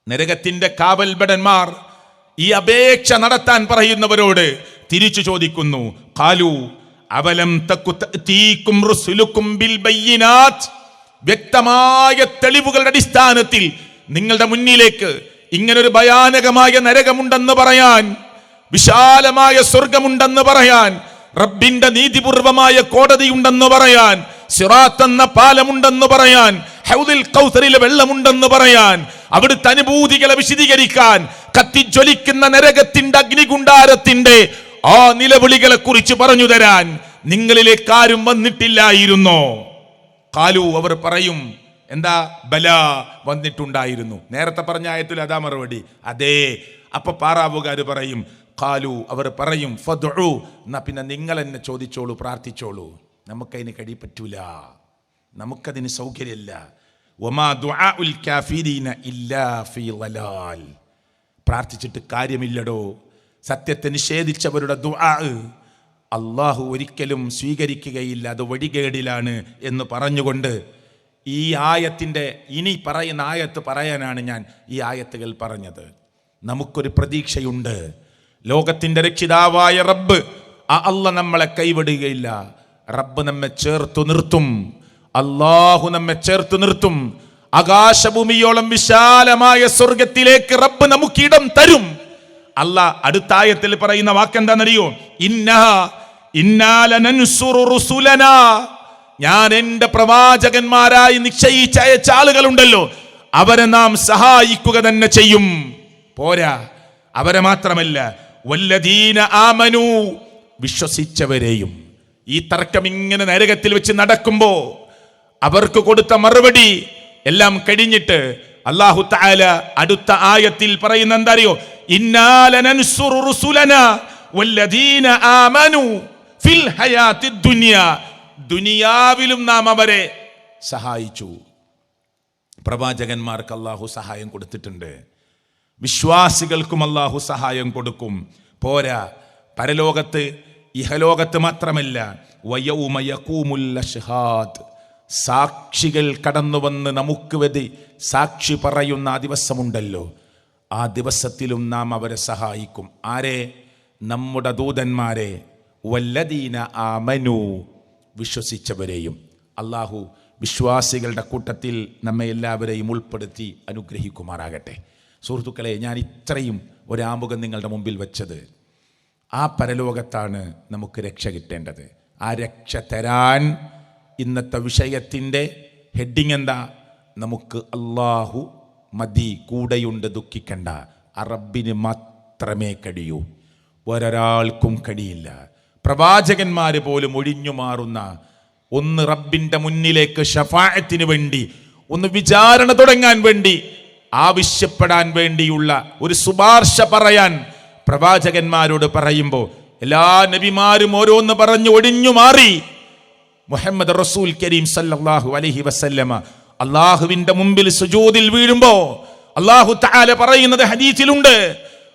നരകത്തിന്റെ കാവൽഭടന്മാർ ഈ അപേക്ഷ നടത്താൻ പറയുന്നവരോട് തിരിച്ചു ചോദിക്കുന്നു, ഖാലു അവലം തകു തഅതീകും റുസുലുകും ബിൽ ബയ്യിനാത്ത്. വ്യക്തമായ തെളിവുകളുടെ അടിസ്ഥാനത്തിൽ നിങ്ങളുടെ മുന്നിലേക്ക് ഇങ്ങനൊരു ഭയാനകമായ നരകമുണ്ടെന്ന് പറയാൻ, വിശാലമായ സ്വർഗമുണ്ടെന്ന് പറയാൻ, റബ്ബിന്റെ നീതിപൂർവമായ കോടതിയുണ്ടെന്ന് പറയാൻ, സിറാത്ത് എന്ന പാലമുണ്ടെന്ന് പറയാൻ, ഹൗദുൽ കൗസറിലെ വെള്ളമുണ്ടെന്ന് പറയാൻ, അവിടുത്തെ അനുഭൂതികളെ വിശദീകരിക്കാൻ, കത്തിജ്വലിക്കുന്ന നരകത്തിന്റെ അഗ്നികുണ്ടാരത്തിന്റെ ആ നിലവിളികളെ കുറിച്ച് പറഞ്ഞു തരാൻ നിങ്ങളിലേക്ക് ആരും വന്നിട്ടില്ലായിരുന്നോ? ഖാലു അവർ പറയും, എന്താ? ബല വന്നിട്ടുണ്ടായിരുന്നു. നേരത്തെ പറഞ്ഞ ആയത്തിൽ അതാ മറുപടി. അതെ. അപ്പൊ പാറാവുകാർ പറയും, ഖാലു അവർ പറയും, ഫദ്ഉ, എന്നാ പിന്നെ നിങ്ങൾ എന്നെ ചോദിച്ചോളൂ, പ്രാർത്ഥിച്ചോളൂ, നമുക്കതിന് കഴിപ്പറ്റൂല, നമുക്കതിന് സൗകര്യമില്ല. വമാ ദുആഉൽ കാഫിരീന ഇല്ലാ ഫീ ളലാൽ. പ്രാർത്ഥിച്ചിട്ട് കാര്യമില്ലടോ, സത്യത്തെ നിഷേധിച്ചവരുടെ ദുആ അള്ളാഹു ഒരിക്കലും സ്വീകരിക്കുകയില്ല, അത് വഴികേടിലാണ് എന്ന് പറഞ്ഞുകൊണ്ട് ഈ ആയത്തിൻ്റെ ഇനി പറയുന്ന ആയത്ത് പറയാനാണ് ഞാൻ ഈ ആയത്തുകൾ പറഞ്ഞത്. നമുക്കൊരു പ്രതീക്ഷയുണ്ട്. ലോകത്തിൻ്റെ രക്ഷിതാവായ റബ്ബ്, ആ അള്ളാഹ് നമ്മളെ കൈവിടുകയില്ല. റബ്ബ് നമ്മെ ചേർത്തു നിർത്തും. അള്ളാഹു നമ്മെ ചേർത്തു നിർത്തും. ആകാശഭൂമിയോളം വിശാലമായ സ്വർഗത്തിലേക്ക് റബ്ബ് നമുക്ക് ഇടം തരും. അള്ളാഹ് അടുത്ത ആയത്തിൽ പറയുന്ന വാക്കെന്താണെന്നറിയോ? ഇന്നാ ലനൻസുറു റുസുലനാ. ഞാൻ എൻ്റെ പ്രവാചകന്മാരായി നിശ്ചയിച്ച അയച്ച ആളുകളുണ്ടല്ലോ, അവരെ നാം സഹായിക്കുക തന്നെ ചെയ്യും. പോരാ, അവരെ മാത്രമല്ല, വല്ലദീന ആമനു, വിശ്വസിച്ചവരെയും. ഈ തർക്കം ഇങ്ങനെ നരകത്തിൽ വെച്ച് നടക്കുമ്പോ അവർക്ക് കൊടുത്ത മറുപടി എല്ലാം കഴിഞ്ഞിട്ട് അല്ലാഹു തആല അടുത്ത ആയത്തിൽ പറയുന്ന എന്താ അറിയോ? ഇന്നാ ലനൻസുറു റുസുലനാ വല്ലദീന ആമനു ഫിൽ ഹയാത്തിദ് ദുനിയ. ദുനിയാവിലും നാം അവരെ സഹായിച്ചു. പ്രവാചകന്മാർക്ക് അല്ലാഹു സഹായം കൊടുത്തിട്ടുണ്ട്, വിശ്വാസികൾക്കും അല്ലാഹു സഹായം കൊടുക്കും. പോരാ, പരലോകത്ത് ഇഹലോകത്ത് മാത്രമല്ല, വയൗമ യഖൂമുൽ അശ്ഹാദ്, സാക്ഷികൾ കടന്നു വന്ന് നമുക്ക് വേണ്ടി സാക്ഷി പറയുന്ന ആ ദിവസമുണ്ടല്ലോ, ആ ദിവസത്തിലും നാം അവരെ സഹായിക്കും. ആരെ? നമ്മുടെ ദൂതന്മാരെ. വല്ലദീന ആമനു, വിശ്വസിച്ചവരെയും. അള്ളാഹു വിശ്വാസികളുടെ കൂട്ടത്തിൽ നമ്മെ എല്ലാവരെയും ഉൾപ്പെടുത്തി അനുഗ്രഹിക്കുമാറാകട്ടെ. സുഹൃത്തുക്കളെ, ഞാൻ ഇത്രയും ഒരാമുഖം നിങ്ങളുടെ മുമ്പിൽ വെച്ചത് ആ പരലോകത്താണ് നമുക്ക് രക്ഷ കിട്ടേണ്ടത്. ആ രക്ഷ തരാൻ ഇന്നത്തെ വിഷയത്തിൻ്റെ ഹെഡിങ് എന്താ? നമുക്ക് അള്ളാഹു മതി, കൂടെയുണ്ട്, ദുഃഖിക്കണ്ട. ആ റബ്ബിന് മാത്രമേ കഴിയൂ, വേറൊരാൾക്കും കഴിയില്ല. പ്രവാചകന്മാർ പോലും ഒഴിഞ്ഞു മാറുന്ന ഒന്ന് റബ്ബിൻ്റെ മുന്നിലേക്ക് ഷഫാഅത്തിന് വേണ്ടി, ഒന്ന് വിചാരണ തുടങ്ങാൻ വേണ്ടി, ആവശ്യപ്പെടാൻ വേണ്ടിയുള്ള ഒരു ശുപാർശ പറയാൻ പ്രവാചകന്മാരോട് പറയുമ്പോൾ എല്ലാ നബിമാരും ഓരോന്ന് പറഞ്ഞു ഒഴിഞ്ഞു മാറി. മുഹമ്മദ് റസൂൽ കരീം സല്ലല്ലാഹു അലൈഹി വസല്ലമ അള്ളാഹുവിന്റെ മുമ്പിൽ സുജൂദിൽ വീഴുമ്പോ അള്ളാഹു തആല പറയുന്നത് ഹദീസിലുണ്ട്.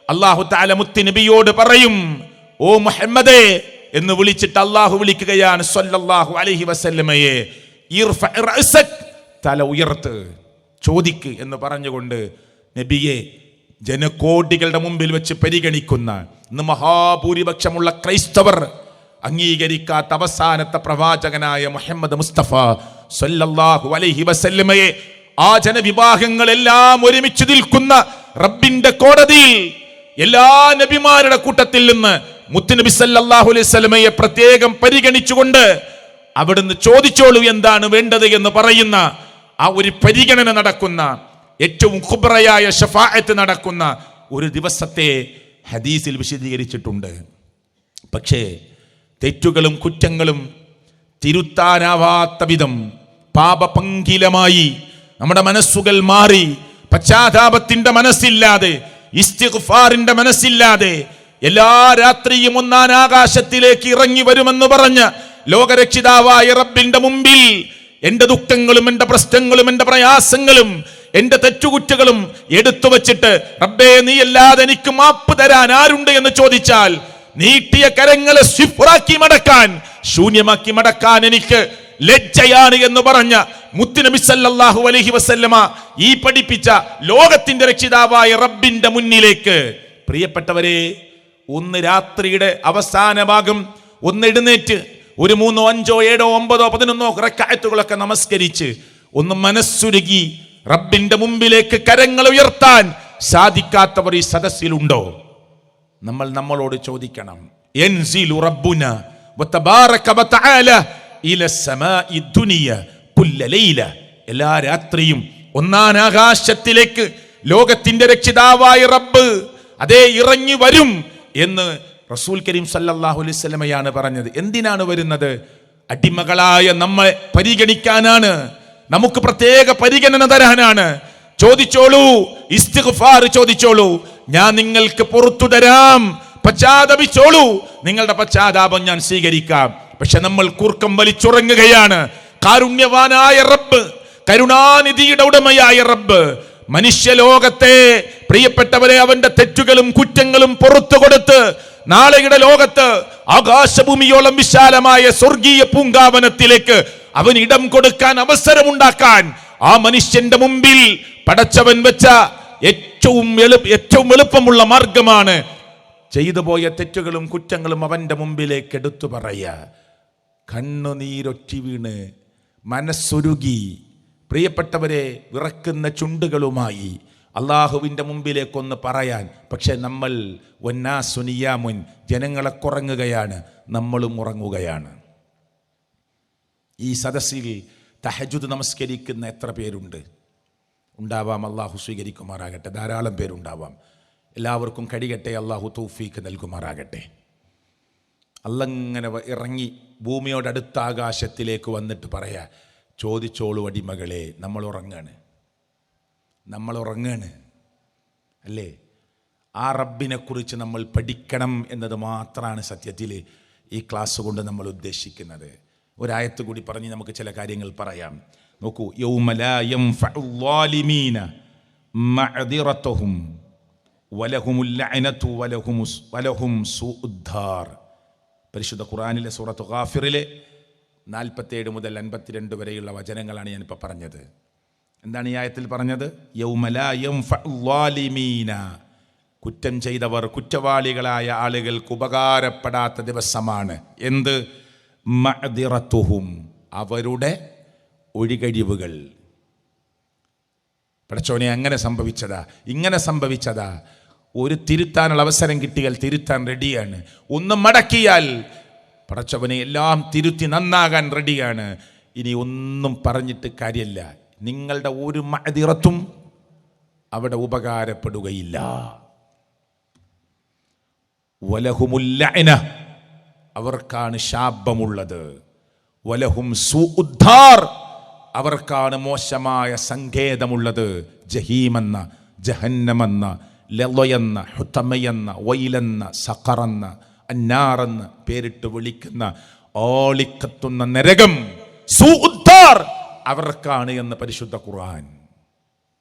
അള്ളാഹു തആല മുത്ത് നബിയോട് പറയും, ഓ മുഹമ്മദേ എന്ന് വിളിച്ചിട്ട് അള്ളാഹു വിളിക്കുകയാണ് സല്ലല്ലാഹു അലൈഹി വസല്ലമയെ, ഇർഫഅ റഅസക്, തല ഉയർത്ത്, ചോദിക്ക് എന്ന് പറഞ്ഞുകൊണ്ട് നബിയെ ജനകോടികളുടെ മുമ്പിൽ വെച്ച് പരിഗണിക്കുന്ന ഇന്ന് മഹാഭൂരിപക്ഷമുള്ള ക്രൈസ്തവർ അംഗീകരിക്കാത്ത അവസാനത്തെ പ്രവാചകനായ മുഹമ്മദ് മുസ്തഫ സല്ലല്ലാഹു അലൈഹി വസല്ലമയെ, ആ ജനവിഭാഗങ്ങളെല്ലാം ഒരുമിച്ച് നിൽക്കുന്ന റബ്ബിന്റെ കോടതിയിൽ എല്ലാ നബിമാരുടെ കൂട്ടത്തിൽ നിന്ന് മുത്തുനബി സല്ലല്ലാഹു അലൈഹി വസല്ലമയെ പ്രത്യേകം പരിഗണിച്ചുകൊണ്ട് അവിടുന്ന് ചോദിച്ചോളൂ എന്താണ് വേണ്ടത് എന്ന് പറയുന്ന ആ ഒരു പരിഗണന നടക്കുന്ന, ഏറ്റവും ഖുബ്റയായ ശഫാഅത്ത് നടക്കുന്ന ഒരു ദിവസത്തെ ഹദീസിൽ വിശദീകരിച്ചിട്ടുണ്ട്. പക്ഷേ തെറ്റുകളും കുറ്റങ്ങളും തിരുത്താനാവാത്ത വിധം പാപപങ്കിലമായി നമ്മുടെ മനസ്സുകൾ മാറി, പശ്ചാത്താപത്തിന്റെ മനസ്സില്ലാതെ, ഇസ്തിഗ്ഫാറിന്റെ മനസ്സില്ലാതെ എല്ലാ രാത്രിയും ഒന്നാം ആകാശത്തിലേക്ക് ഇറങ്ങി വരുമെന്ന് പറഞ്ഞ ലോകരക്ഷിതാവായ റബ്ബിന്റെ മുമ്പിൽ എന്റെ ദുഃഖങ്ങളും എന്റെ പ്രശ്നങ്ങളും എന്റെ പ്രയാസങ്ങളും എന്റെ തെറ്റുകുറ്റങ്ങളും എടുത്തു വച്ചിട്ട് റബ്ബേ നീ അല്ലാതെ എനിക്ക് മാപ്പ് തരാൻ ആരുണ്ട് എന്ന് ചോദിച്ചാൽ നീട്ടിയ കരങ്ങളെ സിഫ്റാക്കി മടക്കാൻ, ശൂന്യമാക്കി മടക്കാൻ എനിക്ക് ലജ്ജയാണ് എന്ന് പറഞ്ഞ മുത്തുനബി സല്ലല്ലാഹു അലൈഹി വസല്ലമ ഈ പഠിപ്പിച്ച ലോകത്തിന്റെ രക്ഷിതാവായ റബ്ബിന്റെ മുന്നിലേക്ക് പ്രിയപ്പെട്ടവരെ, ഒന്ന് രാത്രിയുടെ അവസാന ഭാഗം ഒന്ന് എഴുന്നേറ്റ് ഒരു 3, 5, 7, 9, 11 റക്അത്തുകളൊക്കെ നമസ്കരിച്ച് ഒന്ന് മനസ്സുരുകി റബ്ബിന്റെ മുമ്പിലേക്ക് കരങ്ങൾ ഉയർത്താൻ സാധിക്കാത്തവർ ഈ സദസ്സിലുണ്ടോ? നമ്മളോട് ചോദിക്കണം. യൻസിലു റബ്ബുന വതബാറക വതആല ഇല സമാഇ ദുനിയ കുല്ല ലൈല. എല്ലാ രാത്രിയും ഒന്നാം ആകാശത്തിലേക്ക് ലോകത്തിന്റെ രക്ഷിതാവായ റബ്ബ് അതേ ഇറങ്ങി വരും എന്ന് റസൂൽ കരീം സല്ലല്ലാഹു അലൈഹി വസല്ലമയാണ് പറഞ്ഞത്. എന്തിനാണ് വരുന്നത്? അടിമകളായ നമ്മളെ പരിഗണിക്കാനാണ്, നമുക്ക് പ്രത്യേക പരിഗണന തരാനാണ്. ചോദിച്ചോളൂ, ഇസ്തിഗ്ഫാർ ചോദിച്ചോളൂ, ഞാൻ നിങ്ങൾക്ക് പുറത്തു തരാം. പശ്ചാത്തപിച്ചോളൂ, നിങ്ങളുടെ പശ്ചാത്താപം ഞാൻ സ്വീകരിക്കാം. പക്ഷെ നമ്മൾ കൂർക്കം വലിച്ചുറങ്ങുകയാണ്. കാരുണ്യവാനായ റബ്ബ്, കരുണാനിധിയുടെ ഉടമയായ റബ്ബ് മനുഷ്യലോകത്തെ പ്രിയപ്പെട്ടവരെ അവന്റെ തെറ്റുകളും കുറ്റങ്ങളും പുറത്തു കൊടുത്ത് നാളെയുടെ ലോകത്ത് ആകാശഭൂമിയോളം വിശാലമായ സ്വർഗീയ പൂങ്കാവനത്തിലേക്ക് അവൻ ഇടം കൊടുക്കാൻ അവസരമുണ്ടാക്കാൻ ആ മനുഷ്യന്റെ മുമ്പിൽ പടച്ചവൻ വെച്ച ഏറ്റവും എളുപ്പമുള്ള മാർഗമാണ് ചെയ്തു പോയ തെറ്റുകളും കുറ്റങ്ങളും അവന്റെ മുമ്പിലേക്ക് എടുത്തു പറയുക. കണ്ണുനീരൊറ്റി വീണ് മനസ്സുരുകി പ്രിയപ്പെട്ടവരെ വിറക്കുന്ന ചുണ്ടുകളുമായി അള്ളാഹുവിൻ്റെ മുമ്പിലേക്കൊന്ന് പറയാൻ. പക്ഷെ നമ്മൾ വന്നാസുനിയാമുൻ, ജനങ്ങളെ കുറങ്ങുകയാണ്, നമ്മളും ഉറങ്ങുകയാണ്. ഈ സദസ്സിൽ തഹജ്ജുദ് നമസ്കരിക്കുന്ന എത്ര പേരുണ്ട്? ഉണ്ടാവാം, അള്ളാഹു സ്വീകരിക്കുമാറാകട്ടെ. ധാരാളം പേരുണ്ടാവാം. എല്ലാവർക്കും കഴിയട്ടെ, അള്ളാഹു തൗഫീക്ക് നൽകുമാറാകട്ടെ. അല്ലങ്ങനെ ഇറങ്ങി ഭൂമിയോടടുത്ത ആകാശത്തിലേക്ക് വന്നിട്ട് പറയാ, ചോദിച്ചോളൂ അടിമകളെ, നമ്മൾ ഉറങ്ങാണ് അല്ലേ? ആ റബ്ബിനെക്കുറിച്ച് നമ്മൾ പഠിക്കണം എന്നത് മാത്രമാണ് സത്യത്തിൽ ഈ ക്ലാസ് കൊണ്ട് നമ്മൾ ഉദ്ദേശിക്കുന്നത്. ഒരായത്ത് കൂടി പറഞ്ഞ് നമുക്ക് ചില കാര്യങ്ങൾ പറയാം. നോക്കൂ, യൗമ ലാ യൻഫഉ ളാലിമീന മഅദിറതുഹും വലഹുമുൽ ലഅനതു വലഹും സൂഉദ്ദാർ. പരിശുദ്ധ ഖുർആനിലെ സൂറത്ത് ഗാഫിറിലെ 47 മുതൽ 52 വരെയുള്ള വചനങ്ങളാണ് ഞാനിപ്പോൾ പറഞ്ഞത്. എന്താണ് ഈ ആയത്തിൽ പറഞ്ഞത്? യൗമ ലാ യൻഫഉ ളാലിമീന, കുറ്റം ചെയ്തവർ, കുറ്റവാളികളായ ആളുകൾക്ക് ഉപകാരപ്പെടാത്ത ദിവസമാണ്. എന്ത്? മഅദിറതുഹും, അവരുടെ ഒഴികഴിവുകൾ. പടച്ചോനെ, അങ്ങനെ സംഭവിച്ചതാ, ഇങ്ങനെ സംഭവിച്ചതാ. ഒരു തിരുത്താനുള്ള അവസരം കിട്ടിയാൽ തിരുത്താൻ റെഡിയാണ്. ഒന്ന് മടക്കിയാൽ പടച്ചവനെ എല്ലാം തിരുത്തി നന്നാകാൻ റെഡിയാണ്. ഇനി ഒന്നും പറഞ്ഞിട്ട് കാര്യമില്ല. നിങ്ങളുടെ ഒരു മഅദിറത്തും അവിടെ ഉപകാരപ്പെടുകയില്ല. വലഹുമുൽ ലഅന, അവർക്കാണ് ശാപമുള്ളത്. വലഹും സൂഉദ്ദാർ, അവർക്കാണ് മോശമായ സങ്കേതമുള്ളത്. ജഹീമെന്ന, ജഹന്നമെന്ന, ലളയെന്ന, ഹുതമയെന്ന, വൈലെന്ന, സഖറെന്ന, അന്നാറെന്ന് പേരിട്ട് വിളിക്കുന്ന ഓളിക്കത്തുന്ന നരകം സൂഉദ്ദാർ അവർക്കാണ് എന്ന് പരിശുദ്ധ ഖുർആൻ.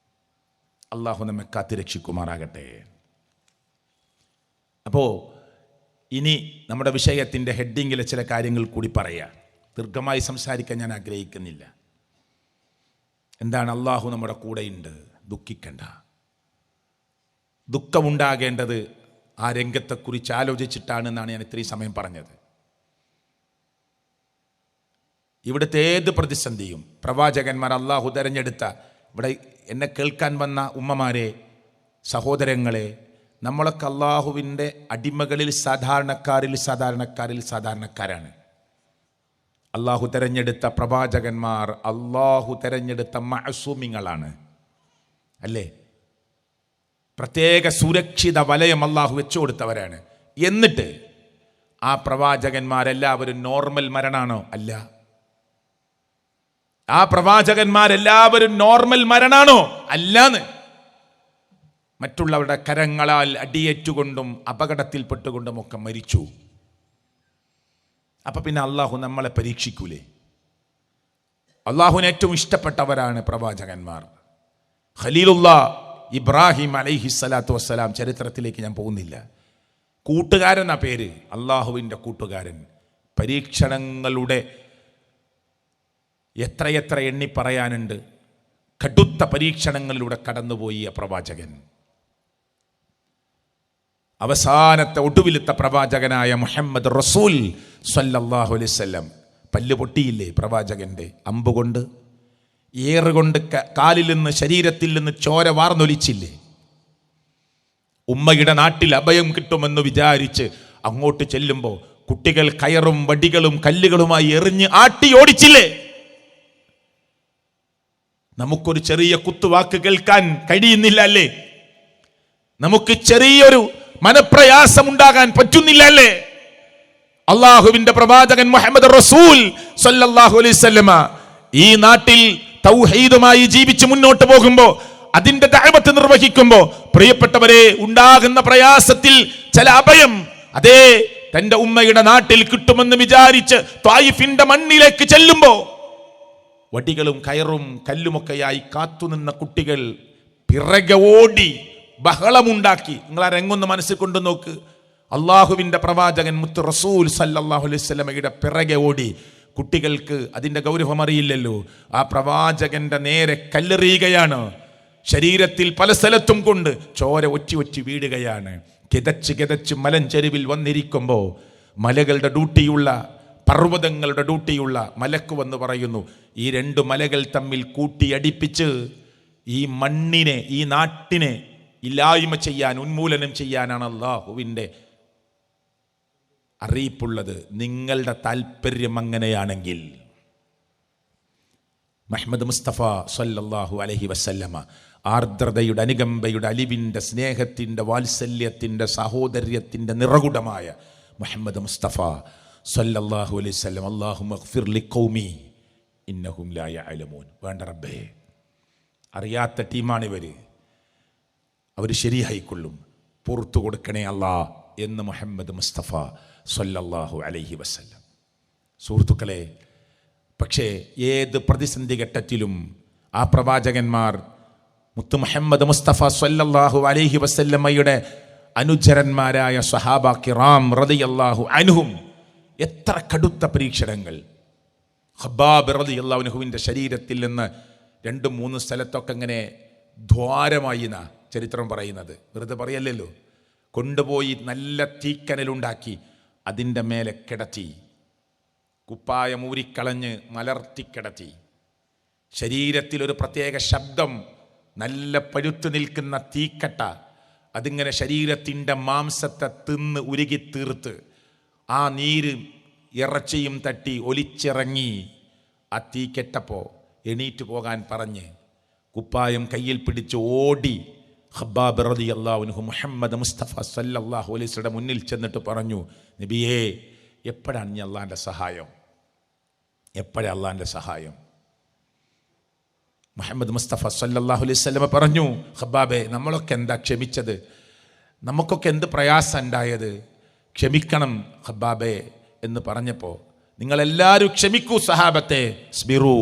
അള്ളാഹു നമ്മെ കാത്തിരക്ഷിക്കുമാറാകട്ടെ. അപ്പോൾ ഇനി നമ്മുടെ വിഷയത്തിൻ്റെ ഹെഡിങ്ങിലെ ചില കാര്യങ്ങൾ കൂടി പറയാം. ദീർഘമായി സംസാരിക്കാൻ ഞാൻ ആഗ്രഹിക്കുന്നില്ല. എന്താണ്? അള്ളാഹു നമ്മുടെ കൂടെയുണ്ട്, ദുഃഖിക്കണ്ട. ദുഃഖമുണ്ടാകേണ്ടത് ആ രംഗത്തെക്കുറിച്ച് ആലോചിച്ചിട്ടാണെന്നാണ് ഞാൻ ഇത്രയും സമയം പറഞ്ഞത്. ഇവിടുത്തെ ഏത് പ്രതിസന്ധിയും പ്രവാചകന്മാർ അള്ളാഹു തിരഞ്ഞെടുത്ത, ഇവിടെ എന്നെ കേൾക്കാൻ വന്ന ഉമ്മമാരെ, സഹോദരങ്ങളെ, നമ്മളൊക്കെ അള്ളാഹുവിൻ്റെ അടിമകളിൽ സാധാരണക്കാരാണ്. അള്ളാഹു തിരഞ്ഞെടുത്ത പ്രവാചകന്മാർ അള്ളാഹു തിരഞ്ഞെടുത്ത മഅസൂമിങ്ങളാണ് അല്ലേ? പ്രത്യേക സുരക്ഷിത വലയം അള്ളാഹു വെച്ചു കൊടുത്തവരാണ്. എന്നിട്ട് ആ പ്രവാചകന്മാരെല്ലാവരും നോർമൽ മരണാണോ? അല്ല. ആ പ്രവാചകന്മാരെല്ലാവരും നോർമൽ മരണാണോ? അല്ലാന്ന്. മറ്റുള്ളവരുടെ കരങ്ങളാൽ അടിയേറ്റുകൊണ്ടും അപകടത്തിൽപ്പെട്ടുകൊണ്ടുമൊക്കെ മരിച്ചു. അപ്പം പിന്നെ അള്ളാഹു നമ്മളെ പരീക്ഷിക്കൂലേ? അള്ളാഹുവിന് ഏറ്റവും ഇഷ്ടപ്പെട്ടവരാണ് പ്രവാചകന്മാർ. ഖലീലുല്ലാ ഇബ്രാഹിം അലൈഹിസ്സലാത്തു വസ്സലാം, ചരിത്രത്തിലേക്ക് ഞാൻ പോകുന്നില്ല, കൂട്ടുകാരൻ ആ പേര്, അള്ളാഹുവിൻ്റെ കൂട്ടുകാരൻ. പരീക്ഷണങ്ങളുടെ എത്രയെത്ര എണ്ണി പറയാനുണ്ട്. കടുത്ത പരീക്ഷണങ്ങളിലൂടെ കടന്നുപോയി ആ പ്രവാചകൻ. അവസാനത്തെ ഒടുവിലത്തെ പ്രവാചകനായ മുഹമ്മദ് റസൂൽ സ്വല്ലല്ലാഹു അലൈഹി വസല്ലം, പല്ല് പൊട്ടിയില്ലേ പ്രവാചകന്റെ? അമ്പുകൊണ്ട്, ഏറുകൊണ്ട് കാലിൽ നിന്ന്, ശരീരത്തിൽ നിന്ന് ചോര വാർന്നൊലിച്ചില്ലേ? ഉമ്മയുടെ നാട്ടിൽ അഭയം കിട്ടുമെന്ന് വിചാരിച്ച് അങ്ങോട്ട് ചെല്ലുമ്പോൾ കുട്ടികൾ കയറും വടികളും കല്ലുകളുമായി എറിഞ്ഞ് ആട്ടി ഓടിച്ചില്ലേ? നമുക്കൊരു ചെറിയ കുത്തുവാക്ക് കേൾക്കാൻ കഴിയുന്നില്ല അല്ലേ? നമുക്ക് ചെറിയൊരു മനപ്രയാസം ഉണ്ടാകാൻ പറ്റുന്നില്ല അല്ലേ? അള്ളാഹുവിന്റെ പ്രവാചകൻ മുഹമ്മദ് റസൂൽ സല്ലല്ലാഹു അലൈഹി വസല്ലമ ഈ നാട്ടിൽ തൗഹീദുമായി ജീവിച്ച് മുന്നോട്ട് പോകുമ്പോൾ, അതിന്റെ ദഅവത്ത് നിർവഹിക്കുമ്പോൾ, പ്രിയപ്പെട്ടവരെ, ഉണ്ടാകുന്ന പ്രയാസത്തിൽ ചില അഭയം അതേ തന്റെ ഉമ്മയുടെ നാട്ടിൽ കിട്ടുമെന്ന് വിചാരിച്ച് ത്വായിഫിന്റെ മണ്ണിലേക്ക് ചെല്ലുമ്പോൾ വടികളും കയറും കല്ലുമൊക്കെയായി കാത്തുനിന്ന കുട്ടികൾ പിറകെ ഓടി ബഹളമുണ്ടാക്കി. നിങ്ങൾ ആ രംഗൊന്ന് മനസ്സിൽ കൊണ്ടു നോക്ക്. അള്ളാഹുവിൻ്റെ പ്രവാചകൻ മുത്ത് റസൂൽ സല്ലല്ലാഹു അലൈഹി വസല്ലമയുടെ പിറകെ ഓടി. കുട്ടികൾക്ക് അതിൻ്റെ ഗൗരവം അറിയില്ലല്ലോ. ആ പ്രവാചകന്റെ നേരെ കല്ലെറിയുകയാണ്. ശരീരത്തിൽ പല സ്ഥലത്തും കൊണ്ട് ചോര ഒറ്റി ഒറ്റി വീഴുകയാണ്. കിതച്ച് കിതച്ച് മലഞ്ചെരുവിൽ വന്നിരിക്കുമ്പോൾ മലകളുടെ ഡ്യൂട്ടിയുള്ള, പർവ്വതങ്ങളുടെ ഡ്യൂട്ടിയുള്ള മലക്ക് വന്ന് പറയുന്നു, ഈ രണ്ട് മലകൾ തമ്മിൽ കൂട്ടിയടിപ്പിച്ച് ഈ മണ്ണിനെ, ഈ നാട്ടിനെ ഇല്ലായ്മ ചെയ്യാൻ, ഉന്മൂലനം ചെയ്യാനാണ് അള്ളാഹുവിൻ്റെ അറിയിപ്പുള്ളത്. നിങ്ങളുടെ താല്പര്യം അങ്ങനെയാണെങ്കിൽ മുഹമ്മദ് മുസ്തഫ സല്ലല്ലാഹു അലൈഹി വസല്ലമ ആർദ്രതയുടെ, അനുകമ്പയുടെ, അലിവിൻ്റെ, സ്നേഹത്തിൻ്റെ, വാത്സല്യത്തിൻ്റെ, സഹോദര്യത്തിൻ്റെ നിറകുടമായ മുഹമ്മദ് മുസ്തഫ സല്ലല്ലാഹു അലൈഹി വസല്ലം, അല്ലാഹുമ്മ ഗ്ഫിർ ലിഖൗമി ഇന്നഹും ലാ യഅലമൂൻ. വേണ്ട റബ്ബേ, അറിയാത്ത ടീമാണിവർ, അവർ ശരിയായിക്കൊള്ളും, പുറത്തു കൊടുക്കണേ അല്ലാ എന്ന് മുഹമ്മദ് മുസ്തഫ സല്ലല്ലാഹു അലൈഹി വസല്ലം. സുഹൃത്തുക്കളെ, പക്ഷേ ഏത് പ്രതിസന്ധി ഘട്ടത്തിലും ആ പ്രവാചകന്മാർ മുത്ത് മുഹമ്മദ് മുസ്തഫ സല്ലല്ലാഹു അലൈഹി വസല്ലമയുടെ അനുചരന്മാരായ സ്വഹാബ കിറാം റളിയല്ലാഹു അൻഹും എത്ര കടുത്ത പരീക്ഷണങ്ങൾ. ഖബ്ബാബ് റളിയല്ലാഹു അൻഹുവിൻ്റെ ശരീരത്തിൽ നിന്ന് 2-3 സ്ഥലത്തൊക്കെ ഇങ്ങനെ ദ്വാരമായി എന്നാ ചരിത്രം പറയുന്നത്, വെറുതെ പറയല്ലല്ലോ. കൊണ്ടുപോയി നല്ല തീക്കനലുണ്ടാക്കി അതിൻ്റെ മേലെ കിടത്തി, കുപ്പായം ഊരിക്കളഞ്ഞ് മലർത്തിക്കിടത്തി. ശരീരത്തിലൊരു പ്രത്യേക ശബ്ദം, നല്ല പഴുത്തു നിൽക്കുന്ന തീക്കട്ട, അതിങ്ങനെ ശരീരത്തിൻ്റെ മാംസത്തെ തിന്ന് ഉരുകി തീർത്ത് ആ നീര് ഇറച്ചിയും തട്ടി ഒലിച്ചിറങ്ങി. ആ തീ കെട്ടപ്പോൾ എണീറ്റ് പോകാൻ പറഞ്ഞ് കുപ്പായം കയ്യിൽ പിടിച്ച് ഓടി ഖബ്ബാബ് റളിയല്ലാഹു അൻഹു മുഹമ്മദ് മുസ്തഫ സല്ലല്ലാഹു അലൈഹി വസല്ലം മുന്നിൽ ചെന്നിട്ട് പറഞ്ഞു, നബിയേ, എപ്പോഴാണ് ഇനി അള്ളാൻ്റെ സഹായം? എപ്പോഴാണ് അള്ളാൻ്റെ സഹായം? മുഹമ്മദ് മുസ്തഫ സല്ലല്ലാഹു അലൈഹി വസല്ലം പറഞ്ഞു, ഖബ്ബാബേ, നമ്മളൊക്കെ എന്താ ക്ഷമിച്ചത്? നമുക്കൊക്കെ എന്ത് പ്രയാസം ഉണ്ടായത്? ക്ഷമിക്കണം ഖബ്ബാബേ എന്ന് പറഞ്ഞപ്പോൾ, നിങ്ങളെല്ലാവരും ക്ഷമിക്കൂ സഹാബത്തെ, സ്ബിറൂ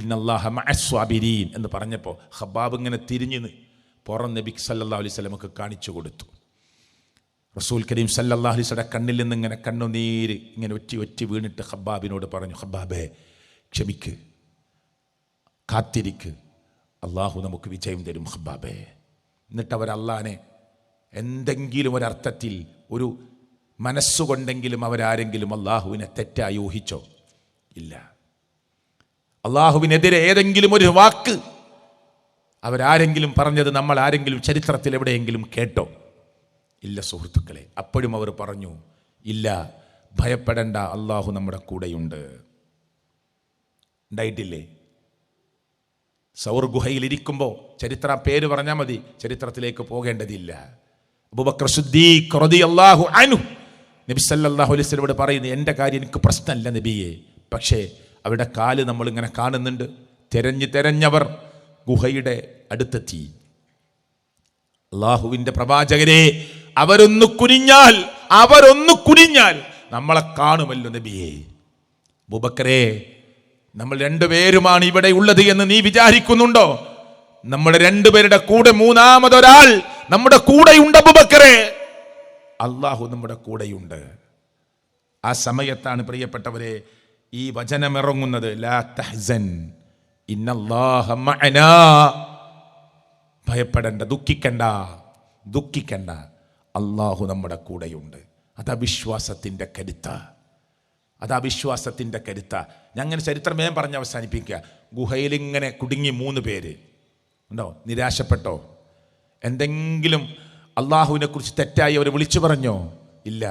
ഇന്നല്ലാഹ മഅസ്വാബിരീൻ എന്ന് പറഞ്ഞപ്പോൾ ഖബ്ബാബ് ഇങ്ങനെ തിരിഞ്ഞ് പുറം നബി സല്ലല്ലാഹു അലൈഹി വസല്ലമക്ക് കാണിച്ചു കൊടുത്തു. റസൂൽ കരീം സല്ലല്ലാഹു അലൈഹി വസല്ലം കണ്ണിൽ നിന്ന് ഇങ്ങനെ കണ്ണുനീര് ഇങ്ങനെ ഒറ്റി ഒറ്റി വീണിട്ട് ഖബ്ബാബിനോട് പറഞ്ഞു, ഖബ്ബാബേ, ക്ഷമിക്ക്, കാത്തിരിക്ക്, അള്ളാഹു നമുക്ക് വിജയം തരും ഖബ്ബാബേ. എന്നിട്ട് അവർ അള്ളാനെ എന്തെങ്കിലും ഒരർത്ഥത്തിൽ, ഒരു മനസ്സുകൊണ്ടെങ്കിലും അവരാരെങ്കിലും അള്ളാഹുവിനെ തെറ്റായി ഊഹിച്ചോ? ഇല്ല. അള്ളാഹുവിനെതിരെ ഏതെങ്കിലും ഒരു വാക്ക് അവരാരെങ്കിലും പറഞ്ഞത് നമ്മൾ ആരെങ്കിലും ചരിത്രത്തിൽ എവിടെയെങ്കിലും കേട്ടോ? ഇല്ല സുഹൃത്തുക്കളെ. അപ്പോഴും അവർ പറഞ്ഞു, ഇല്ല, ഭയപ്പെടേണ്ട, അള്ളാഹു നമ്മുടെ കൂടെയുണ്ട്. ഉണ്ടായിട്ടില്ലേ? സൗർ ഗുഹയിലിരിക്കുമ്പോൾ, ചരിത്ര പേര് പറഞ്ഞാൽ മതി, ചരിത്രത്തിലേക്ക് പോകേണ്ടതില്ല. അബൂബക്കർ സിദ്ദീഖ് റളിയല്ലാഹു അൻഹു നബി സല്ലല്ലാഹു അലൈഹി വസല്ലമയോട് പറയുന്നു, എൻ്റെ കാര്യം എനിക്ക് പ്രശ്നമല്ല നബിയെ, പക്ഷേ അവരുടെ കാല് നമ്മളിങ്ങനെ കാണുന്നുണ്ട്. തിരഞ്ഞവർ ഗുഹയുടെ അടുത്തെത്തി. അള്ളാഹുവിന്റെ പ്രവാചകരെ, അവരൊന്നു കുനിഞ്ഞാൽ നമ്മളെ കാണുമല്ലോ നബിയെ. അബൂബക്കറേ, നമ്മൾ രണ്ടുപേരുമാണ് ഇവിടെ ഉള്ളത് എന്ന് നീ വിചാരിക്കുന്നുണ്ടോ? നമ്മുടെ രണ്ടുപേരുടെ കൂടെ മൂന്നാമതൊരാൾ നമ്മുടെ കൂടെയുണ്ട് അബൂബക്കറേ. അള്ളാഹു നമ്മുടെ കൂടെയുണ്ട്. ആ സമയത്താണ് പ്രിയപ്പെട്ടവരെ ഈ വചനമിറങ്ങുന്നത്. ലാ തഹ്സൻ ഇന്നല്ലാഹ മഅനാ. ഭയപ്പെടണ്ട, ദുഃഖിക്കണ്ട, അള്ളാഹു നമ്മുടെ കൂടെയുണ്ട്. അതാ വിശ്വാസത്തിൻ്റെ കരുത്ത. ഞങ്ങനെ ചരിത്രം വേഗം പറഞ്ഞ് അവസാനിപ്പിക്കുക. ഗുഹയിലിങ്ങനെ കുടുങ്ങി 3 പേര് ഉണ്ടോ? നിരാശപ്പെട്ടോ? എന്തെങ്കിലും അള്ളാഹുവിനെ കുറിച്ച് തെറ്റായി അവർ വിളിച്ചു പറഞ്ഞോ? ഇല്ല.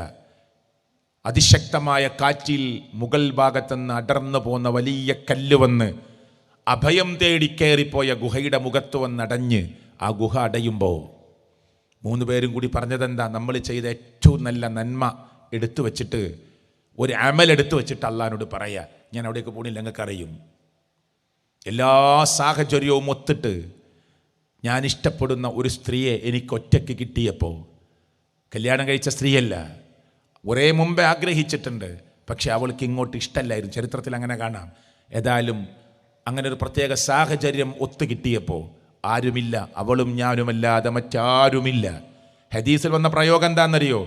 അതിശക്തമായ കാറ്റിൽ മുകൾ ഭാഗത്തുനിന്ന് അടർന്നു പോന്ന വലിയ കല്ല് വന്ന് അഭയം തേടി കയറിപ്പോയ ഗുഹയുടെ മുഖത്ത് വന്നടഞ്ഞ് ആ ഗുഹ അടയുമ്പോൾ 3 പേരും കൂടി പറഞ്ഞതെന്താ? നമ്മൾ ചെയ്ത ഏറ്റവും നല്ല നന്മ എടുത്തു വച്ചിട്ട്, ഒരു അമൽ എടുത്തു വച്ചിട്ട് അള്ളാഹിനോട് പറയാ, ഞാൻ അവിടേക്ക് പോണില്ല, ഞങ്ങൾക്കറിയും. എല്ലാ സാഹചര്യവും ഒത്തിട്ട് ഞാൻ ഇഷ്ടപ്പെടുന്ന ഒരു സ്ത്രീയെ എനിക്ക് ഒറ്റയ്ക്ക് കിട്ടിയപ്പോൾ, കല്യാണം കഴിച്ച സ്ത്രീയല്ല, ഒരേ മുമ്പേ ആഗ്രഹിച്ചിട്ടുണ്ട്, പക്ഷെ അവൾക്ക് ഇങ്ങോട്ട് ഇഷ്ടമല്ലായിരുന്നു. ചരിത്രത്തിൽ അങ്ങനെ കാണാം. ഏതായാലും അങ്ങനെ ഒരു പ്രത്യേക സാഹചര്യം ഒത്തു കിട്ടിയപ്പോൾ ആരുമില്ല, അവളും ഞാനുമല്ലാതെ മറ്റാരുമില്ല. ഹദീസിൽ വന്ന പ്രയോഗം എന്താണെന്നറിയോ?